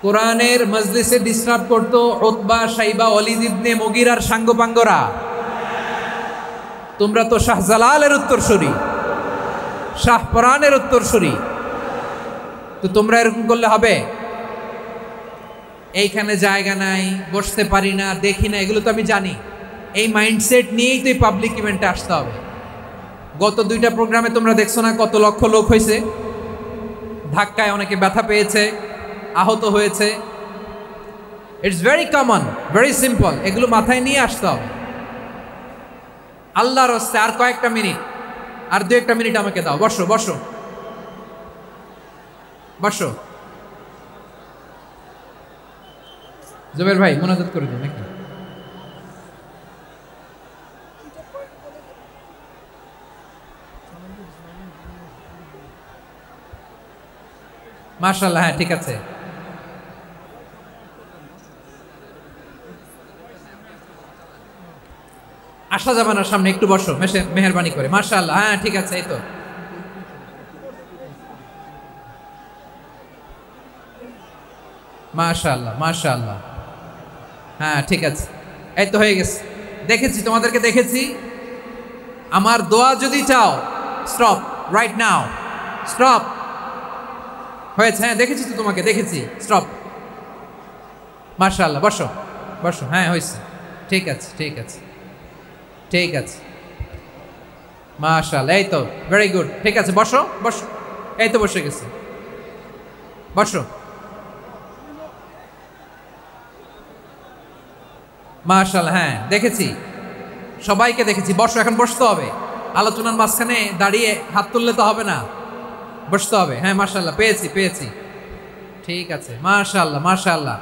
S1: কোরআনের মজলিসে ডিস্টার্ব করতো উতবা, শাইবা, ওয়ালিদ ইবনে মুগিরার সাঙ্গপাঙ্গরা। তোমরা তো শাহজালালের উত্তরসূরি, শাহপরানের উত্তরসূরি, তো তোমরা এরকম করলে হবে? এইখানে জায়গা নাই, বসতে পারি না, দেখি না, এগুলো তো আমি জানি। এই মাইন্ডসেট নিয়েই তো এই পাবলিক ইভেন্টে আসতে হবে। গত 2টা প্রোগ্রামে তোমরা দেখছো না কত লক্ষ লোক হয়েছে? ধাক্কায় অনেকে ব্যথা পেয়েছে, আহত হয়েছে। It's very common, very simple. এগুলো মাথায় নিয়ে আসতে হবে। আল্লাহর হস্তে আর কয়েকটা মিনিট, আর 2-1টা মিনিট আমাকে দাও। বসো বসো বসো। জুবের ভাই মোনাজাত করে দিন নাকি? মাশাআল্লাহ, হ্যাঁ ঠিক আছে। আসা যাবে না সামনে, একটু বসো মেহেরবানি করে। মাশাআল্লাহ, হ্যাঁ ঠিক আছে, এই তো মাশাআল্লাহ মাশাআল্লাহ, হ্যাঁ ঠিক আছে, এই তো হয়ে গেছে। দেখেছি তোমাদেরকে, দেখেছি। আমার দোয়া যদি চাও, স্টপ রাইট নাও, স্টপ। হয়েছে, হ্যাঁ দেখেছি তো তোমাকে, দেখেছি, স্টপ। মাশাআল্লাহ, বসো বসো, হ্যাঁ হয়েছে, ঠিক আছে ঠিক আছে ঠিক আছে, মাশাআল্লাহ, এই তো ভেরি গুড, ঠিক আছে, বসো বসো, এই তো বসে গেছে, বসো। মাশাআল্লাহ, হ্যাঁ দেখেছি, সবাইকে দেখেছি। বসো, এখন বসতে হবে। আলোচনার মাঝখানে দাঁড়িয়ে হাত তুললে তো হবে না, বসতে হবে। হ্যাঁ মাশাআল্লাহ, পেয়েছি পেয়েছি, ঠিক আছে, মাশাআল্লাহ মাশাআল্লাহ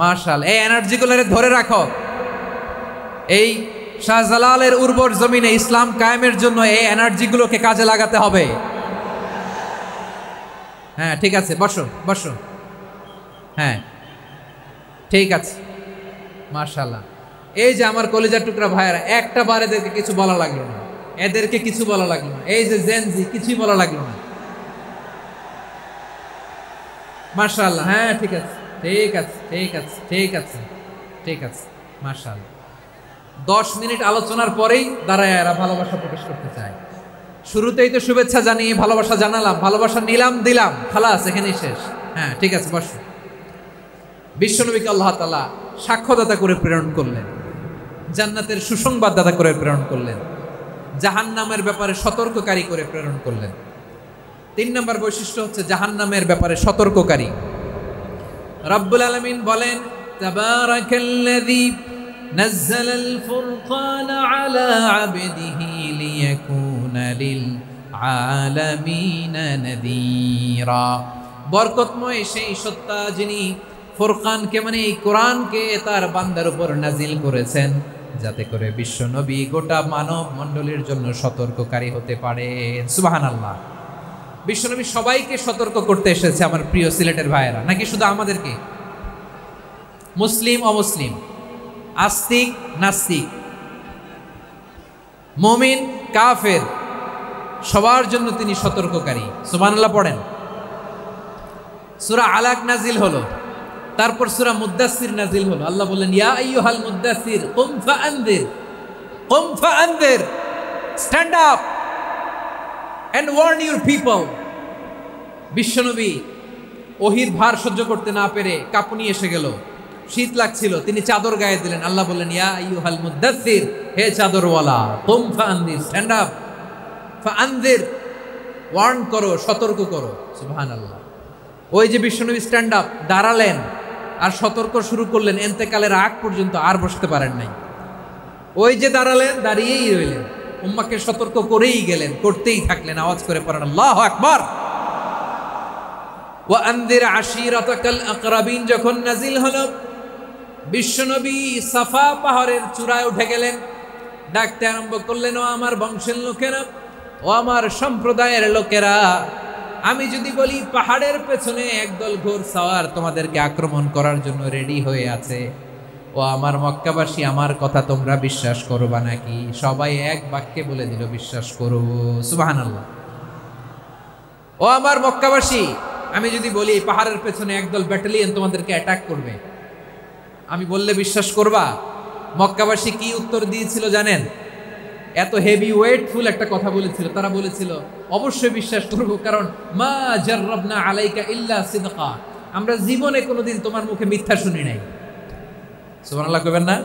S1: মাশাআল্লাহ। এই এনার্জিগুলো ধরে রাখো। এই শাহজালালের উর্বর জমিনে ইসলাম কায়েমের জন্য এই এনার্জিগুলোকে কাজে লাগাতে হবে। হ্যাঁ ঠিক আছে, বসো বসো, হ্যাঁ ঠিক আছে, মাশাআল্লাহ। এই যে আমার কলিজার টুকরা ভাইয়েরা, একটা বার এদেরকে কিছু বলা লাগলো না, এদেরকে কিছু বলা লাগলো না। এই যে জেনজি, কিছুই বলা লাগলো না। মাশাআল্লাহ, হ্যাঁ ঠিক আছে ঠিক আছে ঠিক আছে ঠিক আছে ঠিক আছে, মাশাআল্লাহ। 10 মিনিট আলোচনার পরেই দাঁড়ায় এরা ভালোবাসা প্রকাশ করতে চায়। শুরুতেই তো শুভেচ্ছা জানিয়ে ভালোবাসা জানালাম, ভালোবাসা নিলাম দিলাম, খালাস, এখানেই শেষ। হ্যাঁ ঠিক আছে, বসো। বিশ্বনবীকে আল্লাহ তাআলা সাক্ষ্যদাতা করে প্রেরণ করলেন, জান্নাতের সুসংবাদদাতা করে প্রেরণ করলেন, জাহান্নামের ব্যাপারে সতর্ককারী করে প্রেরণ করলেন। 3 নম্বর বৈশিষ্ট্য হচ্ছে জাহান্নামের ব্যাপারে সতর্ককারী। রব্বুল আলামিন বলেন, তাবারাকাল্লাযী নাযালাল ফুরকানা আলা আবদিহি লিয়াকুনা লিল আলামিনা নাযীরা। বরকতময় সেই সত্তা যিনি ফুরকানকে, মানে এই কোরআনকে তার বান্দার উপর নাজিল করেছেন, যাতে করে বিশ্ব নবী গোটা মানব মণ্ডলীর জন্য সতর্ককারী হতে পারে। সুবহানাল্লাহ। বিশ্বনবী সবাইকে সতর্ক করতে এসেছে, আমার প্রিয় সিলেটের ভাইয়েরা, নাকি শুধু আমাদেরকে? মুসলিম অমুসলিম, আস্তিক নাস্তিক, মুমিন কাফের, সবার জন্য তিনি সতর্ককারী। সুবহানাল্লাহ পড়েন। সূরা আলাক নাজিল হলো, তারপর সূরা মুদ্দাসসির নাজিল হলো। আল্লাহ বললেন, ইয়া আইয়ুহাল মুদ্দাসসির কুম ফাআনদির, কুম ফাআনদির, stand up and warn your people. বিশ্বনবী ওহির ভার সহ্য করতে না পেরে কাঁপুনি এসে গেল, শীত লাগছিল, তিনি চাদর গায়ে দিলেন। আল্লাহ বললেন, ইয়া আইয়ুহাল মুদ্দাসসির, হে চাদরওয়ালা, কুম ফাআনদির, স্ট্যান্ড আপ, ফাআনদির, ওয়ার্ন করো, সতর্ক করো। সুবহানাল্লাহ। ওই যে বিশ্বনবী স্ট্যান্ড আপ, দাঁড়ালেন আর সতর্ক শুরু করলেন, এন্তেকালের আগ পর্যন্ত আর বসতে পারেন নাই। ওই যে দাঁড়ালেন, দাঁড়িয়েই রইলেন, উম্মাকে সতর্ক করেই গেলেন, করতেই থাকলেন। আওয়াজ করে পড়েন আল্লাহু আকবার। ওয়া আনদির আশিরাতাকাল আকরাবিন যখন নাজিল হলো, বিশ্বনবী সাফা পাহাড়ের চূড়ায় উঠে গেলেন, ডাকতে আরম্ভ করলেন, ও আমার বংশের লোকেরা, ও আমার সম্প্রদায়ের লোকেরা, আমি যদি বলি পাহাড়ের পেছনে একদল ঘোড়সাওয়ার তোমাদেরকে আক্রমণ করার জন্য রেডি হয়ে আছে, ও আমার মক্কাবাসী, আমার কথা তোমরা বিশ্বাস করবা নাকি? সবাই এক বাক্যে বলে দিল, বিশ্বাস করো। সুবহানাল্লাহ। ও আমার মক্কাবাসী, আমি যদি বলি পাহাড়ের পেছনে একদল ব্যাটালিয়ন তোমাদেরকে অ্যাটাক করবে, আমি বললে বিশ্বাস করবা? মক্কাবাসী কি উত্তর দিয়েছিল জানেন? এত হেভি ওয়েটফুল একটা কথা বলেছিল। তারা বলেছিল, অবশ্যই বিশ্বাস করবো, কারণ মা জাররাবনা আলাইকা ইল্লা সিদকা, আমরা জীবনে কোনোদিন তোমার মুখে মিথ্যা শুনি নাই। সুবহানাল্লাহ কইবেন না?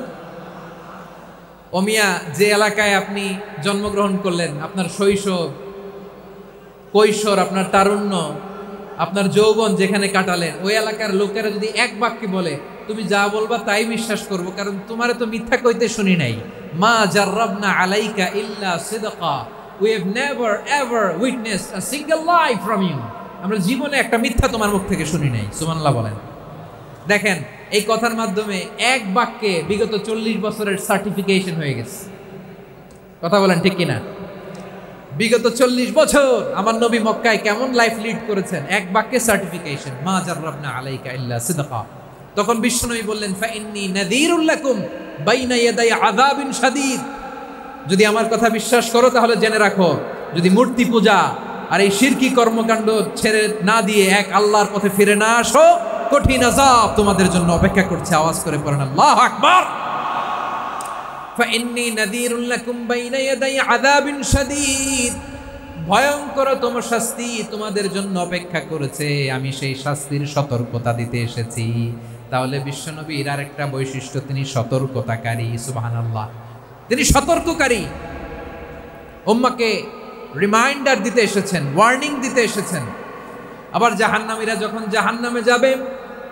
S1: ও মিয়া, যে এলাকায় আপনি জন্মগ্রহণ করলেন, আপনার শৈশব, কৈশোর, আপনার তারুণ্য, আপনার যৌবন যেখানে কাটালেন, ওই এলাকার লোকেরা যদি এক বাক্যে বলে, তুমি যা বলবা তাই বিশ্বাস করবো, কারণ তোমারে তো মিথ্যা কইতে শুনি নাই। মা জাররাবনা আলাইকা ইল্লা সিদকা, we have never ever witnessed a single lie from you, আমরা জীবনে একটা মিথ্যা তোমার মুখ থেকে শুনি নাই। সুবহানাল্লাহ বলেন। দেখেন, এই কথার মাধ্যমে এক বাক্যে বিগত 40 বছরের সার্টিফিকেশন হয়ে গেছে। কথা বলেন ঠিক কিনা? বিগত 40 বছর আমার নবী মক্কায় কেমন লাইফ লিড করেছেন, এক বাক্যে সার্টিফিকেশন, মা জাররাবনা আলাইকা ইল্লা সিদকা। তখন বিশ্বনবী বললেন, ফাইন্নী নাযীরুল লাকুম বাইনা ইয়াদাই আযাবিন শাদীদ। যদি আমার কথা বিশ্বাস করো তাহলে জেনে রাখো, যদি মূর্তি পূজা আর এই শিরকি কর্মকাণ্ড ছেড়ে না দিয়ে এক আল্লাহর পথে ফিরে না আসো, কঠিন আযাব তোমাদের জন্য অপেক্ষা করছে। আওয়াজ করে পড়েন আল্লাহু আকবার। ফাইন্নী নাযীরুল লাকুম বাইনা ইয়াদাই আযাবিন শাদীদ। ভয়ঙ্করতম শাস্তি তোমাদের জন্য অপেক্ষা করেছে, আমি সেই শাস্তির সতর্কতা দিতে এসেছি। তাহলে বিশ্বনবীর আরেকটা বৈশিষ্ট্য, তিনি সতর্কতাকারী। সুবহানাল্লাহ, তিনি সতর্ককারী। উম্মাহকে রিমাইন্ডার দিতে এসেছেন, ওয়ার্নিং দিতে এসেছেন। আবার জাহান্নামীরা যখন জাহান্নামে যাবে,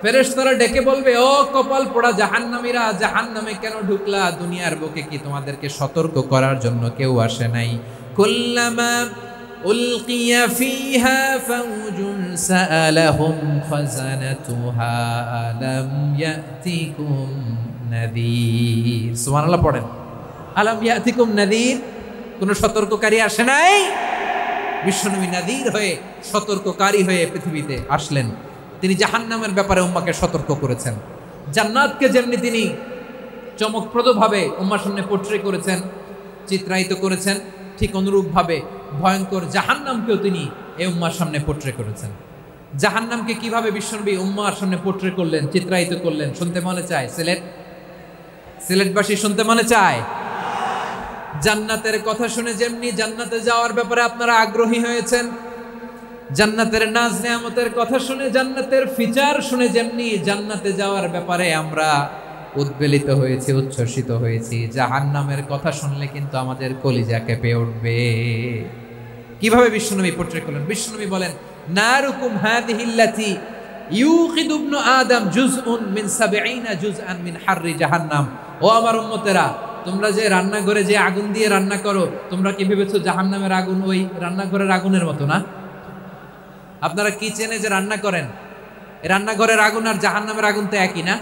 S1: ফেরেশতারা ডেকে বলবে, ও কপাল পোড়া জাহান্নামীরা, জাহান্নামে কেন ঢুকলা? দুনিয়ার বুকে কি তোমাদেরকে সতর্ক করার জন্য কেউ আসে নাই? কুল্লামা উলকিয়া ফিহা ফাউজুন সাআলাহুম খাযানাতুহা আলাম ইয়াতিকুম নাযীর। সুবহানাল্লাহ পড়েন, আলাম ইয়াতিকুম নাযীর, কোন সতর্ককারী আসে নাই? বিশ্বনবী নাযীর হয়ে, সতর্ককারী হয়ে পৃথিবীতে আসলেন। তিনি জাহান্নামের ব্যাপারে উম্মাহকে সতর্ক করেছেন। জান্নাতকে যেমনি তিনি চমকপ্রদভাবে উম্মার সামনে পোট্রে করেছেন, চিত্রায়িত করেছেন, ঠিক অনুরূপভাবে ভয়ঙ্কর জাহান্নামকেও তিনি এই উম্মার সামনে পোট্রে করেছেন। জাহান্নামকে কিভাবে বিশ্বনবী উম্মার সামনে পোট্রে করলেন, চিত্রায়িত করলেন, শুনতে মনে চায়? সিলেটবাসী শুনতে মনে চায়? জান্নাতের কথা শুনে যেমনি জান্নাতে যাওয়ার ব্যাপারে আপনারা আগ্রহী হয়েছেন, জান্নাতের নাজ নেয়ামতের কথা শুনে, জান্নাতের ফিচার শুনে যেমনি জান্নাতে যাওয়ার ব্যাপারে আমরা উদ্বেলিত হয়েছি, উচ্ছ্বসিত হয়েছি, জাহান্নামের কথা শুনলে কিন্তু আমাদের কলিজা কেঁপে উঠবে। কিভাবে বিশ্বনবী পোট্রে করলেন? বিশ্বনবী বলেন, নারুকুম হাযিহিল্লাতী ইউকিদু ইবনু আদম জুজউন মিন ৭০ জুজআন মিন হাররি জাহান্নাম। ও আমার উম্মতেরা, তোমরা যে রান্নাঘরে যে আগুন দিয়ে রান্না করো, তোমরা কি ভেবেছো জাহান্নামের আগুন ওই রান্নাঘরের আগুনের মতো না? আপনারা কিচেনে যে রান্না করেন, রান্নাঘরের আগুন আর জাহান্নামের আগুন তো একই না?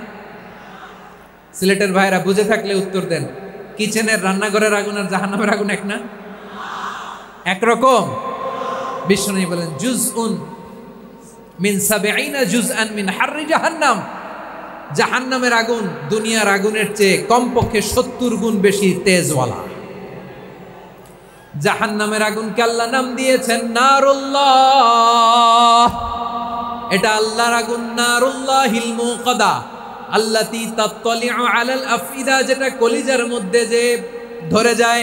S1: সিলেটের ভাইরা বুঝে থাকলে উত্তর দেন, কিচেনের রান্নাঘরের আগুন আর জাহান্নামের আগুন এক না? একরকম? বিশ্বনবী বলেন, জুজউন মিন ৭০ জুজআন মিন হাররি জাহান্নাম। জাহান্নামের আগুন দুনিয়ার আগুনের চেয়ে কমপক্ষে ৭০ গুণ বেশি তেজওয়ালা। জাহান্নামের আগুনকে আল্লাহ নাম দিয়েছেন নারুল্লাহ। এটা আল্লাহর আগুন, নারুল্লাহিল মুকাদা আল্লাতী তাত্তালিউ আলাল আফইদা, যেটা কলিজার মধ্যে যে ধরে যায়।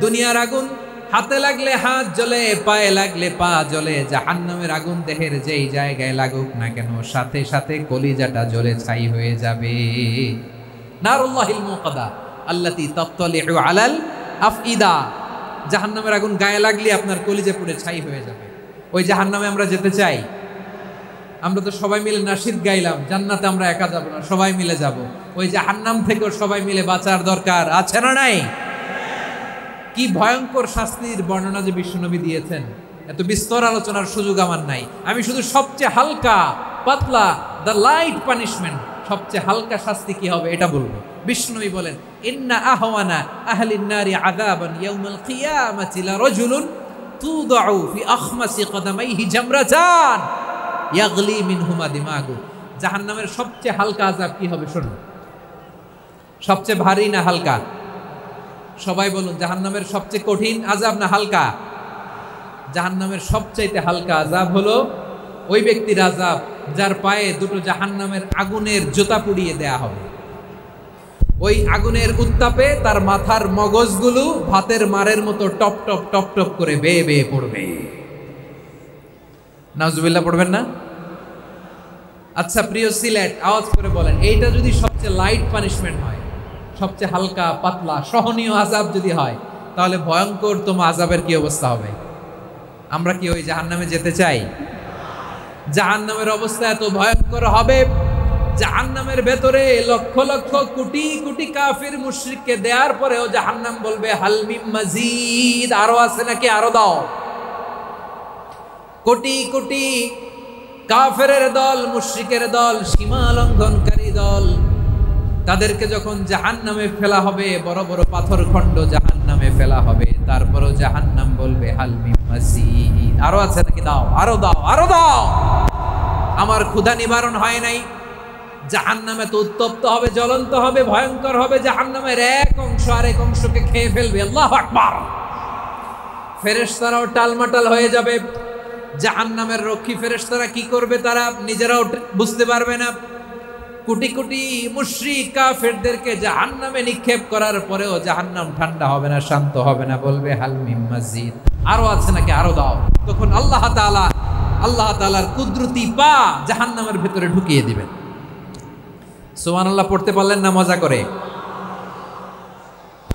S1: দুনিয়ার আগুন হাতে লাগলে হাত জ্বলে, পায়ে লাগলে পা জ্বলে। জাহান্নামের আগুন দেহের যেই জায়গায় লাগুক না কেন, সাথে সাথে কলিজাটা জ্বলে ছাই হয়ে যাবে। নারুল্লাহিল মুকাদা আল্লাতী তাত্তালিউ আলাল আফইদা। জাহান্নামের আগুন গায়ে লাগলে আপনার কলিজা পুড়ে ছাই হয়ে যাবে। ওই জাহান্নামে আমরা যেতে চাই? আমরা তো সবাই মিলে নাশিদ গাইলাম, জান্নাতে আমরা একা যাব না, সবাই মিলে যাব। ওই জাহান্নাম থেকেও সবাই মিলে বাঁচার দরকার আছে না নাই? কি ভয়ঙ্কর শাস্তির বর্ণনা যে বিশ্বনবী দিয়েছেন, এত বিস্তর আলোচনার সুযোগ আমার নাই। আমি শুধু সবচেয়ে হালকা পাতলা, দ্য লাইট পানিশমেন্ট, সবচেয়ে হালকা শাস্তি কি হবে এটা বলবো। বিশ্বনবী বলেন, ইন্না আহওয়ানা আহলিন নারি আযাবান ইয়াউমাল কিয়ামাতি লারাজুলুন তুদাউ ফি আখমাসি কদামাইহি জামরাতান ইয়াগলি মিনহুমা দিমাগু। জাহান্নামের সবচেয়ে হালকা আযাব কি হবে শুনুন। সবচেয়ে ভারী না হালকা? সবাই বলুন, জাহান্নামের সবচেয়ে কঠিন আযাব না হালকা? জাহান্নামের সবচাইতে হালকা আযাব হলো ওই ব্যক্তির আযাব যার পায়ে দুটো জাহান্নামের আগুনের জুতা পুড়িয়ে দেয়া হবে। ওই আগুনের উত্তাপে তার মাথার মগজগুলো ভাতের মারের মতো টপ টপ টপ টপ করে বেয়ে বেয়ে পড়বে। নাউজুবিল্লাহ পড়বেন না? আচ্ছা প্রিয় সিলেট, আওয়াজ করে বলেন, এইটা যদি সবচেয়ে লাইট পানিশমেন্ট হয়, সবচেয়ে হালকা পাতলা সহনীয় আযাব যদি হয়, তাহলে ভয়ঙ্করতম আযাবের কি অবস্থা হবে? আমরা কি ওই জাহান্নামে যেতে চাই? জাহান্নামের অবস্থা এত ভয়ঙ্কর হবে, জাহান্নামের ভেতরে লক্ষ লক্ষ কোটি কোটি কাফির মুশরিককে দেওয়ার পরেও জাহান্নাম বলবে, হাল মিন মাজিদ, আরো আছে নাকি, আরো দাও। কোটি কোটি কাফেরের দল, মুশরিকের দল, সীমা লঙ্ঘনকারী দল, তাদেরকে যখন জাহান্নামে ফেলা হবে, বড় বড় পাথর খণ্ড জাহান্নামে ফেলা হবে, তারপরও জাহান্নাম বলবে, হাল মিন মাজিদ, আরো আছে নাকি, দাও, আরো দাও, আরো দাও। আমার ক্ষুধা নিবারণ হয় নাই, জাহান্নামে তো উত্তপ্ত হবে, জ্বলন্ত হবে, ভয়ঙ্কর হবে। জাহান্নামের এক অংশ আরেক অংশকে খেয়ে ফেলবে। আল্লাহু আকবার। ফেরেশতারাও টালমাটাল হয়ে যাবে। জাহান্নামের রক্ষী ফেরেশতারা কি করবে তারা নিজেরাও বুঝতে পারবে না। কোটি কোটি মুশরিক কাফেরদেরকে জাহান্নামে নিক্ষেপ করার পরেও জাহান্নাম ঠান্ডা হবে না, শান্ত হবে না, বলবে হাল মিন মাজিদ, আরো আছে নাকি, আরো দাও। তখন আল্লাহ তাআলার কুদরতি পা জাহান্নামের ভেতরে ঢুকিয়ে দিবেন। সুবহানাল্লাহ পড়তে পারলেন না মজা করে?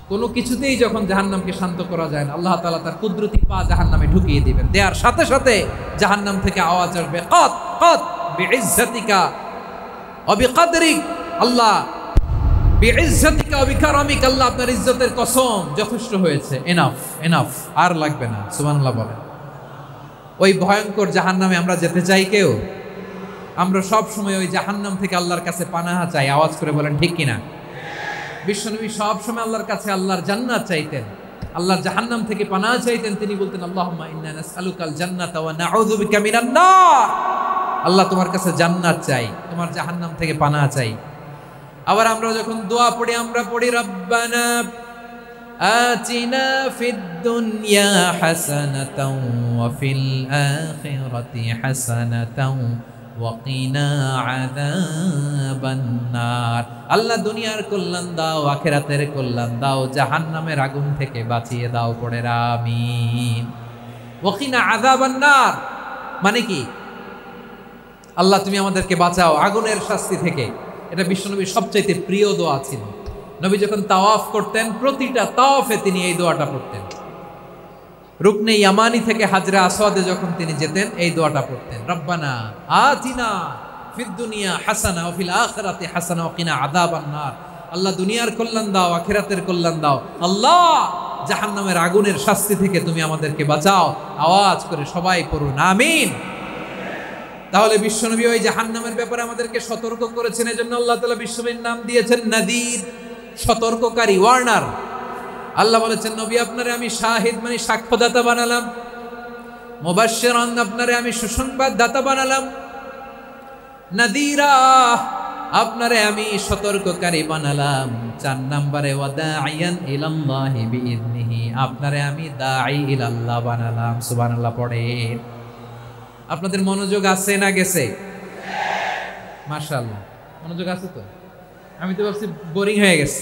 S1: কোনো কিছুতেই যখন জাহান্নামকে শান্ত করা যায় না, আল্লাহ তাআলা তার কুদরতি পা জাহান্নামে ঢুকিয়ে দিবেন। দেওয়ার সাথে সাথে জাহান্নাম থেকে আওয়াজ আসবে, কত কত বিইজ্জাতিকা ওয়া বিকদরিক, আল্লাহ বিইজ্জাতিকা ওয়া বিকারামিক, আল্লাহ আপনার ইজ্জতের কসম, যথেষ্ট হয়েছে, এনাফ এনাফ, আর লাগবে না। সুবহানাল্লাহ বলেন। ওই ভয়ঙ্কর জাহান্নামে আমরা যেতে চাই কেউ? আমরা সব সময় ওই জাহান্নাম থেকে আল্লাহর কাছে পানাহা চাই। আওয়াজ করে বলেন ঠিক কিনা? বিশ্বনবী সব সময় আল্লাহর কাছে আল্লাহর জান্নাত চাইতেন, আল্লাহর জাহান্নাম থেকে পানাহা চাইতেন। তিনি বলতেন, আল্লাহুম্মা ইন্না নাসআলুকাল জান্নাতা ওয়া নাউযু বিকা মিনান নার। আল্লাহ তোমার কাছে জান্নাত চাই, তোমার জাহান্নাম থেকে পানাহা চাই। আবার আমরা যখন দোয়া পড়ি, আমরা পড়ি রব্বানা আতিনা ফিদ দুনিয়া হাসানাতাও ওয়া ফিল আখিরাতি হাসানাতাও ওয়া কিনা আযাবান নার। আল্লাহ দুনিয়ার কল্যাণ দাও, আখিরাতের কল্যাণ দাও, জাহান্নামের আগুন থেকে বাঁচিয়ে দাও। পড়ে আমিন। ওয়া কিনা আযাবান নার মানে কি? আল্লাহ তুমি আমাদেরকে বাঁচাও আগুনের শাস্তি থেকে। এটা বিশ্বনবীর সবচাইতে প্রিয় দোয়া ছিল। নবী যখন তাওয়াফ করতেন, প্রতিটা তাওয়াফে তিনি এই দোয়াটা পড়তেন। রুকনে ইয়ামানি থেকে হাজরা আসওয়াদে যখন তিনি যেতেন, এই দোয়াটা পড়তেন, রব্বানা আতিনা ফিদ দুনিয়া হাসানা ওয়া ফিল আখিরাতি হাসানা ওয়া কিনা আযাবান নার। আল্লাহ দুনিয়ার কল্যাণ দাও, আখিরাতের কল্যাণ দাও। আল্লাহ জাহান্নামের আগুনের শাস্তি থেকে তুমি আমাদেরকে বাঁচাও। আওয়াজ করে সবাই পড়ুন আমিন। তাহলে বিশ্বনবী ওই জাহান্নামের ব্যাপারে আমাদেরকে সতর্ক করেছেন। এজন্য আল্লাহ তাআলা বিশ্বনবীর নাম দিয়েছেন নাদির, সতর্ককারী, ওয়ার্নার। আল্লাহ বলেছেন, নবী আপনারে আমি শাহিদ মানে সাক্ষ্যদাতা বানালাম, মুবাশশিরান আপনারে আমি সুসংবাদ দাতা বানালাম, নাদিরা আপনারে আমি সতর্ককারী বানালাম। 4 নম্বরে ওয়া দাঈয়ান ইলাল্লাহি বিইذনিহি, আপনারে আমি দাঈ ইলাল্লাহ বানালাম। সুবহানাল্লাহ পড়েন। আপনাদের মনোযোগ আছে না গেছে? মাশাআল্লাহ মনোযোগ আছে তো? আমি তো ভাবছি বোরিং হয়ে গেছে।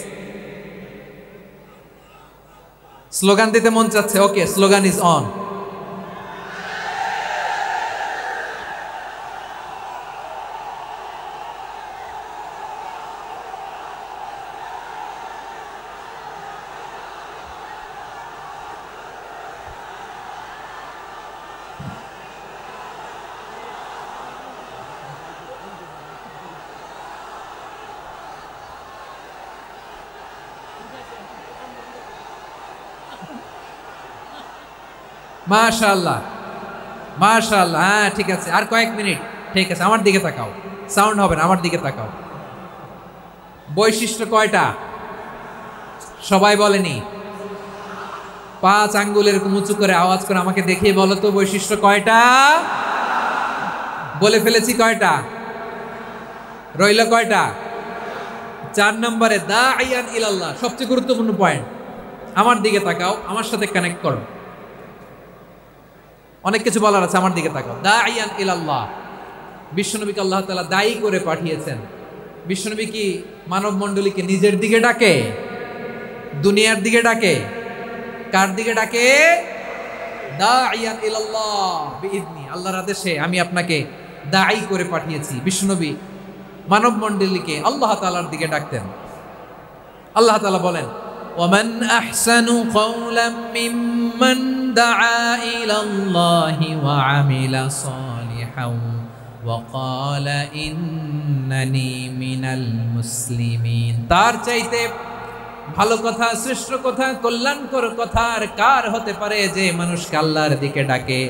S1: স্লোগান দিতে মন চাচ্ছে। ওকে, স্লোগান ইজ অন। মাশাআল্লাহ মাশাআল্লাহ। হ্যাঁ ঠিক আছে, আর কয়েক মিনিট। ঠিক আছে, আমার দিকে তাকাও, সাউন্ড হবে না, আমার দিকে তাকাও। বৈশিষ্ট্য কয়টা সবাই বলেনি? 5 আঙ্গুল এরকম উঁচু করে আওয়াজ করে আমাকে দেখিয়ে বলো তো বৈশিষ্ট্য কয়টা? বলে ফেলেছি কয়টা? রইল কয়টা? 4 নম্বরে দাঈয়ান ইলাল্লাহ, সবচেয়ে গুরুত্বপূর্ণ পয়েন্ট। আমার দিকে তাকাও, আমার সাথে কানেক্ট করো। অনেক কিছু বলার আছে, আমার দিকে তাকাও। দাঈয়ান ইলাল্লাহ, বিশ্বনবীকে আল্লাহ তাআলা দায়ী করে পাঠিয়েছেন। বিশ্বনবী কি মানব মণ্ডলীকে নিজের দিকে ডাকে? দুনিয়ার দিকে ডাকে? কার দিকে ডাকে? দাঈয়ান ইলাল্লাহ বিইذনি, আল্লাহর আদেশে আমি আপনাকে দায়ী করে পাঠিয়েছি। বিশ্বনবী মানব মণ্ডলীকে আল্লাহ তাআলার দিকে ডাকতেন। আল্লাহ তাআলা বলেন, ومن أحسن قولا ممن دعا إلى الله وعمل صالحا وقال إنني من المسلمين। তার চাইতে ভালো কথা, শ্রেষ্ঠ কথা, কল্যাণকর কথা আর কার হতে পারে যে মানুষকে আল্লাহর দিকে ডাকে,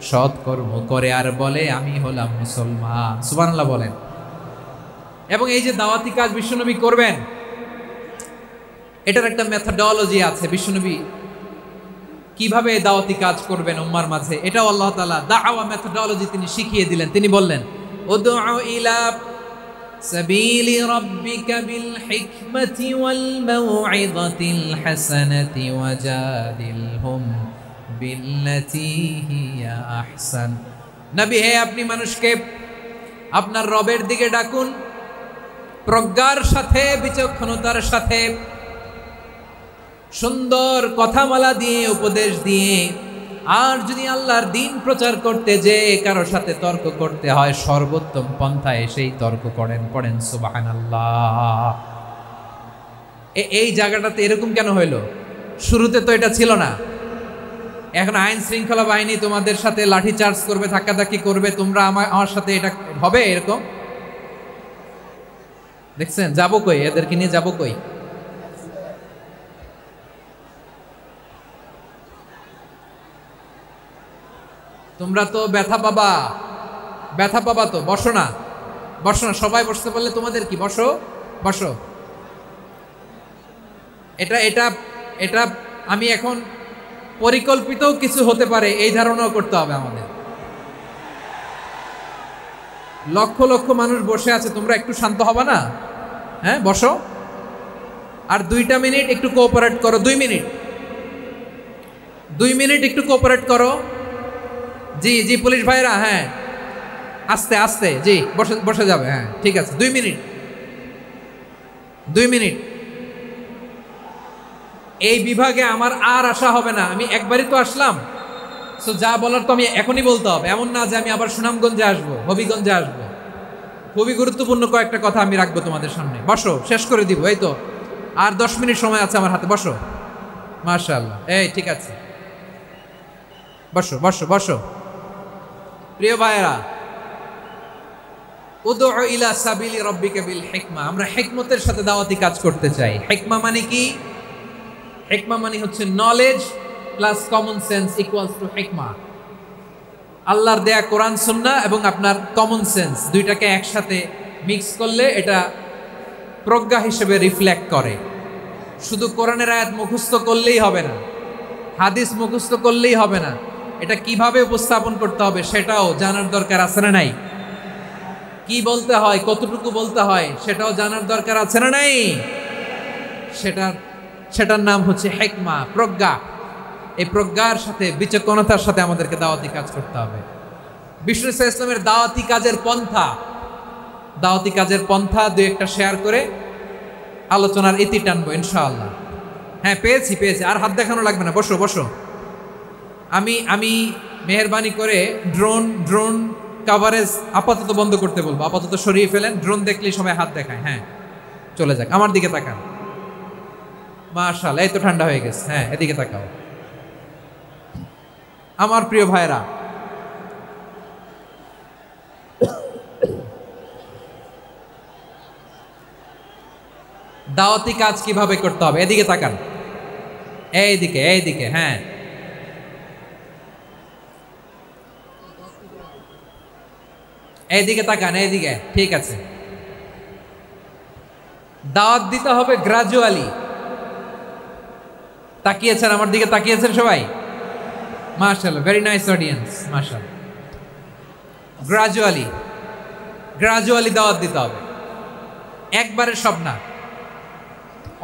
S1: সৎকর্ম করে আর বলে আমি হলাম মুসলমান। সুবহানাল্লাহ বলেন। এবং এই যে দাওয়াতি কাজ বিশ্বনবী করবেন, এটার একটা মেথডোলজি আছে। বিশ্বনবী কিভাবে দাওয়াতি কাজ করবেন উম্মার মাঝে, এটাও আল্লাহ তাআলা দাওয়া মেথডোলজি তিনি শিখিয়ে দিলেন। তিনি বললেন, উদউ ইলা সাবিলি রাব্বিকা বিল হিকমাতি ওয়াল মাউইযাতিল হাসানাতি ওয়াজাদিলহুম বিল্লাতী হিয়া আহসান। নবী হে, আপনি মানুষকে আপনার রবের দিকে ডাকুন প্রজ্ঞার সাথে, বিচক্ষণতার সাথে, সুন্দর কথামালা দিয়ে, উপদেশ দিয়ে। আর যদি আল্লাহর দিন প্রচার করতে যে কারো সাথে তর্ক করতে হয়, সর্বোত্তম পন্থায় সেই তর্ক করেন। পড়েন সুবহানাল্লাহ। এই জায়গাটাতে এরকম কেন হইল? শুরুতে তো এটা ছিল না। এখন আইন শৃঙ্খলা বাহিনী তোমাদের সাথে লাঠি চার্জ করবে, ধাক্কাধাক্কি করবে, তোমরা আমার সাথে এটা হবে এরকম? দেখছেন? যাবো কই? এদেরকে নিয়ে যাবো কই? তোমরা তো ব্যথা পাবা, ব্যথা পাবা তো। বসো না, বসো না, সবাই বসতে পারলে তোমাদের কি? বসো, বসো। এটা এটা এটা আমি এখন পরিকল্পিতও কিছু হতে পারে এই ধারণাও করতে হবে আমাদের। লক্ষ লক্ষ মানুষ বসে আছে, তোমরা একটু শান্ত হবে না? হ্যাঁ, বসো। আর 2টা মিনিট একটু কোঅপারেট করো। 2 মিনিট, 2 মিনিট একটু কোঅপারেট করো। জি জি, পুলিশ ভাইরা, হ্যাঁ, আস্তে আস্তে, জি, বসে বসে যাবে। হ্যাঁ, ঠিক আছে, 2 মিনিট, 2 মিনিট। এই বিভাগে আমার আর আসা হবে না। আমি একবারই তো আসলাম, তো যা বলার তো আমি এখনই বলতে হবে। এমন না যে আমি আবার সুনামগঞ্জে আসবো, হবিগঞ্জে আসবো। খুবই গুরুত্বপূর্ণ কয়েকটা কথা আমি রাখবো তোমাদের সামনে। বসো, শেষ করে দিব। এই তো আর 10 মিনিট সময় আছে আমার হাতে। বসো। মাশাআল্লাহ, এই ঠিক আছে, বসো বসো বসো। প্রিয় ভাইয়েরা, উদউ ইলা সাবিলি রাব্বিকা বিল হিকমা। আমরা হিকমতের সাথে দাওয়াতি কাজ করতে চাই। হিকমা মানে কি? হিকমা মানে হচ্ছে knowledge plus common sense equals to হিকমা। আল্লাহর দেয়া কোরআন সুন্নাহ এবং আপনার কমন সেন্স, দুইটাকে একসাথে মিক্স করলে এটা প্রজ্ঞা হিসেবে রিফ্লেক্ট করে। শুধু কোরআনের আয়াত মুখস্থ করলেই হবে না, হাদিস মুখস্থ করলেই হবে না, এটা কিভাবে উপস্থাপন করতে হবে সেটাও জানার দরকার আছে না নাই? কি বলতে হয়, কতটুকু বলতে হয় সেটাও জানার দরকার আছে না নাই? সেটার নাম হচ্ছে হিকমা, প্রজ্ঞা। এই প্রজ্ঞার সাথে, বিচক্ষণতার সাথে আমাদেরকে দাওয়াতি কাজ করতে হবে। বিষ্ণু ইসলামের দাওয়াতি কাজের পন্থা 2-1টা শেয়ার করে আলোচনার ইতি টানবো ইনশাআল্লাহ। হ্যাঁ, পেয়েছি। আর হাত দেখানো লাগবে না, বসো বসো। আমি মেহেরবানি করে ড্রোন কাভারেজ আপাতত বন্ধ করতে বলবো, আপাতত সরিয়ে ফেলেন। ড্রোন দেখলেই সবাই হাত দেখায়। হ্যাঁ, চলে যাক। আমার দিকে তাকান। মাশাআল্লাহ, এই তো ঠান্ডা হয়ে গেছে। হ্যাঁ, এদিকে তাকাও। আমার প্রিয় ভাইরা, দাওয়াতি কাজ কিভাবে করতে হবে এদিকে তাকান। এইদিকে, হ্যাঁ, এইদিকে তাকান, এইদিকে, ঠিক আছে। দাওয়াত দিতে হবে গ্রাজুয়ালি। তাকিয়েছেন আমার দিকে? তাকিয়েছেন সবাই? মাশাআল্লাহ, ভেরি নাইস অডিয়েন্স, মাশাআল্লাহ। গ্রাজুয়ালি দাওয়াত দিতে হবে, একবারে সব না।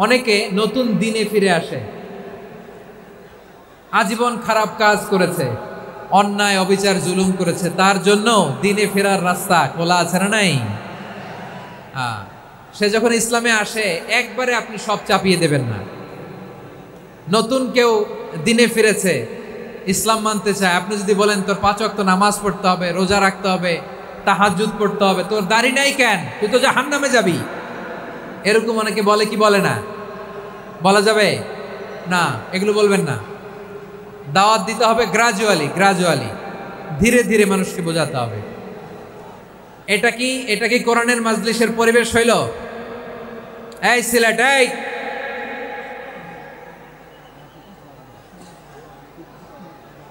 S1: অনেকে নতুন দিনে ফিরে আসে, আজীবন খারাপ কাজ করেছে, অন্যায় অবিচার জুলুম করেছে, তার জন্য দিনে ফেরার রাস্তা খোলা আছে না নাই? সে যখন ইসলামে আসে একবারে আপনি সব চাপিয়ে দেবেন না। নতুন কেউ দিনে ফিরেছে, ইসলাম মানতে চায়, আপনি যদি বলেন তোর 5 ওয়াক্ত নামাজ পড়তে হবে, রোজা রাখতে হবে, তাহাজ্জুদ পড়তে হবে, তোর দাড়ি নাই কেন, তুই তো জাহান্নামে যাবি, এরকম অনেকে বলে কি বলে না? বলা যাবে না, এগুলো বলবেন না। দাওয়াত দিতে হবে গ্রাজুয়ালি, ধীরে ধীরে মানুষকে বোঝাতে হবে। এটা কি কোরআনের মাজলিসের পরিবেশ হইল? এই সিলেট, এই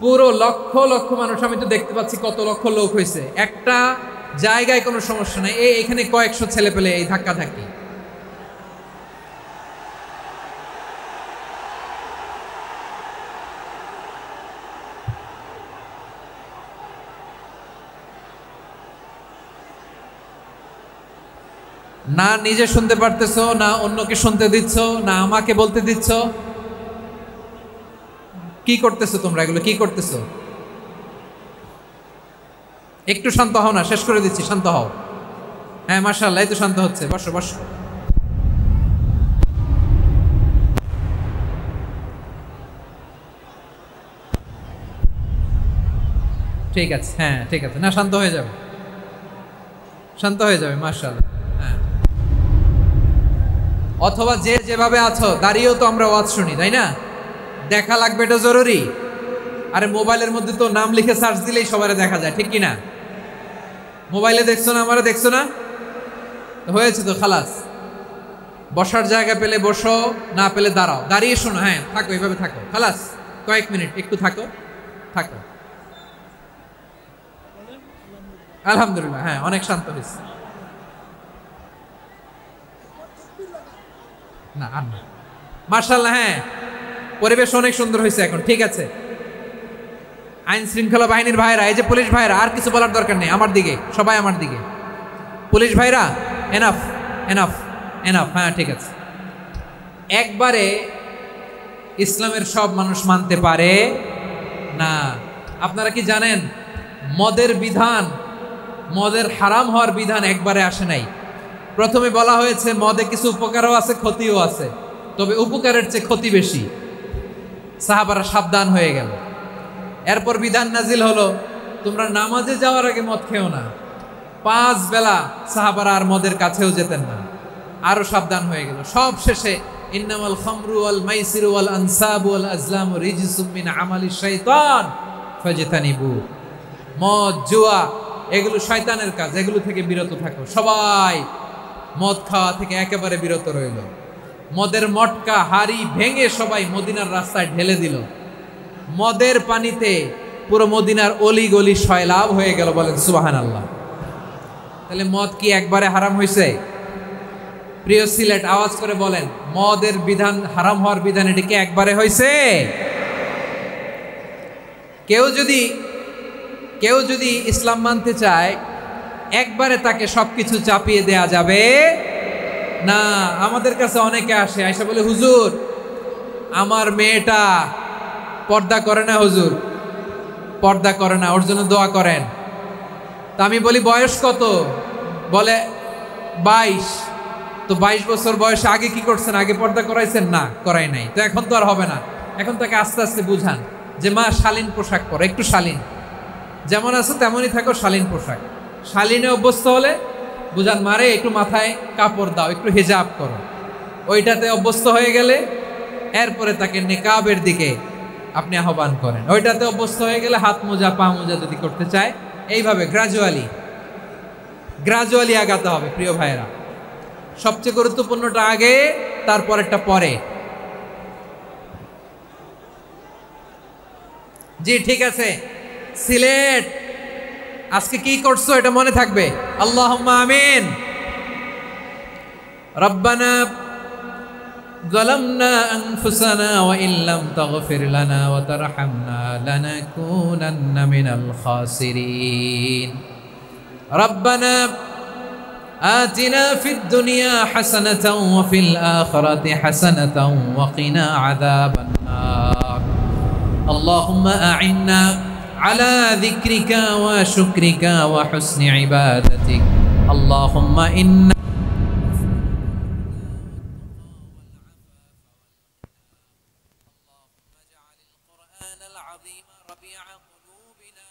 S1: পুরো লক্ষ লক্ষ মানুষ, আমি তো দেখতে পাচ্ছি কত লক্ষ লোক হয়েছে একটা জায়গায়, কোনো সমস্যা নাই। এখানে কয়েকশো ছেলে পেলে এই ধাক্কা ধাক্কি। না নিজে শুনতে পারতেছো, না অন্যকে শুনতে দিচ্ছ, না আমাকে বলতে দিচ্ছ। কি করতেছো তোমরা? এগুলো কি করতেছো? একটু শান্ত হও না, শেষ করে দিচ্ছি, শান্ত হও। হ্যাঁ মাশাআল্লাহ, এই তো শান্ত হচ্ছে। বসো বসো। ঠিক আছে, হ্যাঁ ঠিক আছে, না শান্ত হয়ে যাবে, শান্ত হয়ে যাবে মাশাআল্লাহ। হ্যাঁ, অথবা যে যেভাবে আছো দাঁড়িয়েও তো আমরা ওয়াজ শুনি, তাই না? দেখা লাগবে, এটা জরুরি। আরে মোবাইলের মধ্যে তো নাম লিখে সার্চ দিলেই সবারে দেখা যায়, ঠিক কি না? মোবাইলে দেখছো না, আমারে দেখছো না, হয়েছে তো, খালাস। বসার জায়গা পেলে বসো, না পেলে দাঁড়াও, দাঁড়িয়ে শোনো। হ্যাঁ থাকো, এইভাবে থাকো, খালাস। কয়েক মিনিট একটু থাকো, থাকো। আলহামদুলিল্লাহ, হ্যাঁ অনেক শান্ত হয়েছে। না আর না, মাশাআল্লাহ। হ্যাঁ পরিবেশ অনেক সুন্দর হয়েছে এখন, ঠিক আছে। আইন শৃঙ্খলা বাহিনীর ভাইরা, এই যে পুলিশ ভাইরা, আর কিছু বলার দরকার নেই, আমার দিকে সবাই, আমার দিকে। পুলিশ ভাইরা এনাফ, এনাফ, এনাফ। হ্যাঁ ঠিক আছে। একবারে ইসলামের সব মানুষ মানতে পারে না। আপনারা কি জানেন মদের বিধান, মদের হারাম হওয়ার বিধান একবারে আসে নাই। প্রথমে বলা হয়েছে মদে কিছু উপকারও আছে, ক্ষতিও আছে, তবে উপকারের চেয়ে ক্ষতি বেশি। সাহাবারা সাবধান হয়ে গেল। এরপর বিধান নাজিল হলো, তোমরা নামাজে যাওয়ার আগে মদ খেও না। 5 বেলা সাহাবারা আর মদের কাছেও যেতেন না, আরো সাবধান হয়ে গেল। সব শেষে ইন্নামাল খামরু ওয়াল মাইসিরু ওয়াল আনসাবু ওয়াল আজলামু রিজসুম মিন আমালিশ শাইতান ফাজতানিবু। মদ, জুয়া এগুলো শয়তানের কাজ, এগুলো থেকে বিরত থাকো। সবাই মদ খাওয়া থেকে একেবারে বিরত রইল। মদের মটকা হাড়ি ভেঙে সবাই মদিনার রাস্তায় ঢেলে দিল। মদের পানিতে পুরো মদিনার অলি গলি সয়লাভ হয়ে গেল। বলেন সুবহানাল্লাহ। তাহলে মদ কি একবারে হারাম হয়েছে? প্রিয় সিলেট, আওয়াজ করে বলেন, মদের বিধান, হারাম হওয়ার বিধান এটি কি একবারে হয়েছে? কেউ যদি ইসলাম মানতে চায়, একবারে তাকে সবকিছু চাপিয়ে দেয়া যাবে না। আমাদের কাছে অনেকে আসে, আয়সা বলে, হুজুর আমার মেয়েটা পর্দা করে না, হুজুর পর্দা করে না, ওর জন্য দোয়া করেন। তা আমি বলি বয়স কত? বলে 22। তো 22 বছর বয়সে আগে কি করছেন? আগে পর্দা করাইছেন? না, করাই নাই। তো এখন তো আর হবে না। এখন তাকে আস্তে আস্তে বুঝান যে মা শালীন পোশাক পরো, একটু শালীন, যেমন আছো তেমনই থাকো, শালীন পোশাক। শালীনে অভ্যস্ত হলে বুঝান, মারে একটু মাথায় কাপড় দাও, একটু হিজাব করো। ওইটাতে অভ্যস্ত হয়ে গেলে এরপরে তাকে নিকাবের দিকে আপনি আহ্বান করেন। ওইটাতে অভ্যস্ত হয়ে গেলে হাত মোজা, পা মোজা যদি করতে চায়, এইভাবে গ্রাজুয়ালি আগাতে হবে। প্রিয় ভাইয়েরা, সবচেয়ে গুরুত্বপূর্ণটা আগে, তারপরেরটা পরে। জি ঠিক আছে। সিলেট আজকে কি করছো এটা মনে থাকবে। আল্লাহুম্মা আমিন। রব্বানা যালামনা আনফুসানা ওয়া ইল্লাম তাগফির লানা ওয়া তারহামনা লানাকুনান্না মিনাল খাসিরিন। রব্বানা আতিনা ফিদ দুনিয়া হাসানাতাও ওয়া ফিল আখিরাতি হাসানাতাও ওয়া কিনা আযাবান নার। আল্লাহুম্মা আ'inna على ذكرك وشكرك وحسن عبادتك اللهم إنا اللهم اجعل القرآن العظيم ربيع قلوبنا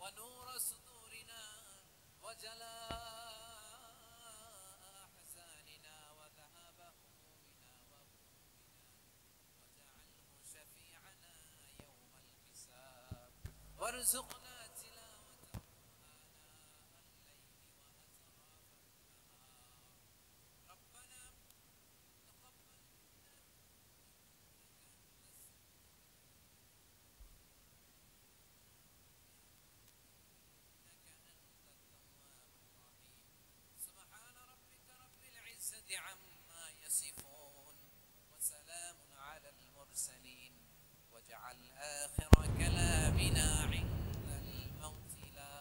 S1: ونور صدورنا وجلاء أحزاننا وذهاب همومنا واجعله شفيعنا يوم الحساب وارزقنا تلاوته آناء الليل وأطراف النهار. ربنا تقبل منا سبحان ربك رب العزة عما يصفون وسلام على المرسلين واجعل آخر كلامنا عند الموت لا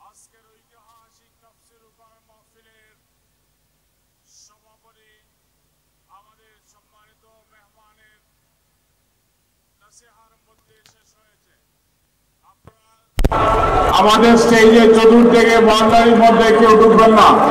S2: আজকের ঐতিহাসিক তাফসীর কোরআন মাহফিলের সমাপনী আমাদের সম্মানিত মেহমানের নসিহার মধ্যে শেষ হয়েছে। আপনারা আমাদের স্টেজে চতুর্দিকে বাউন্ডারির মধ্যে কেউ ঢুকবেন না।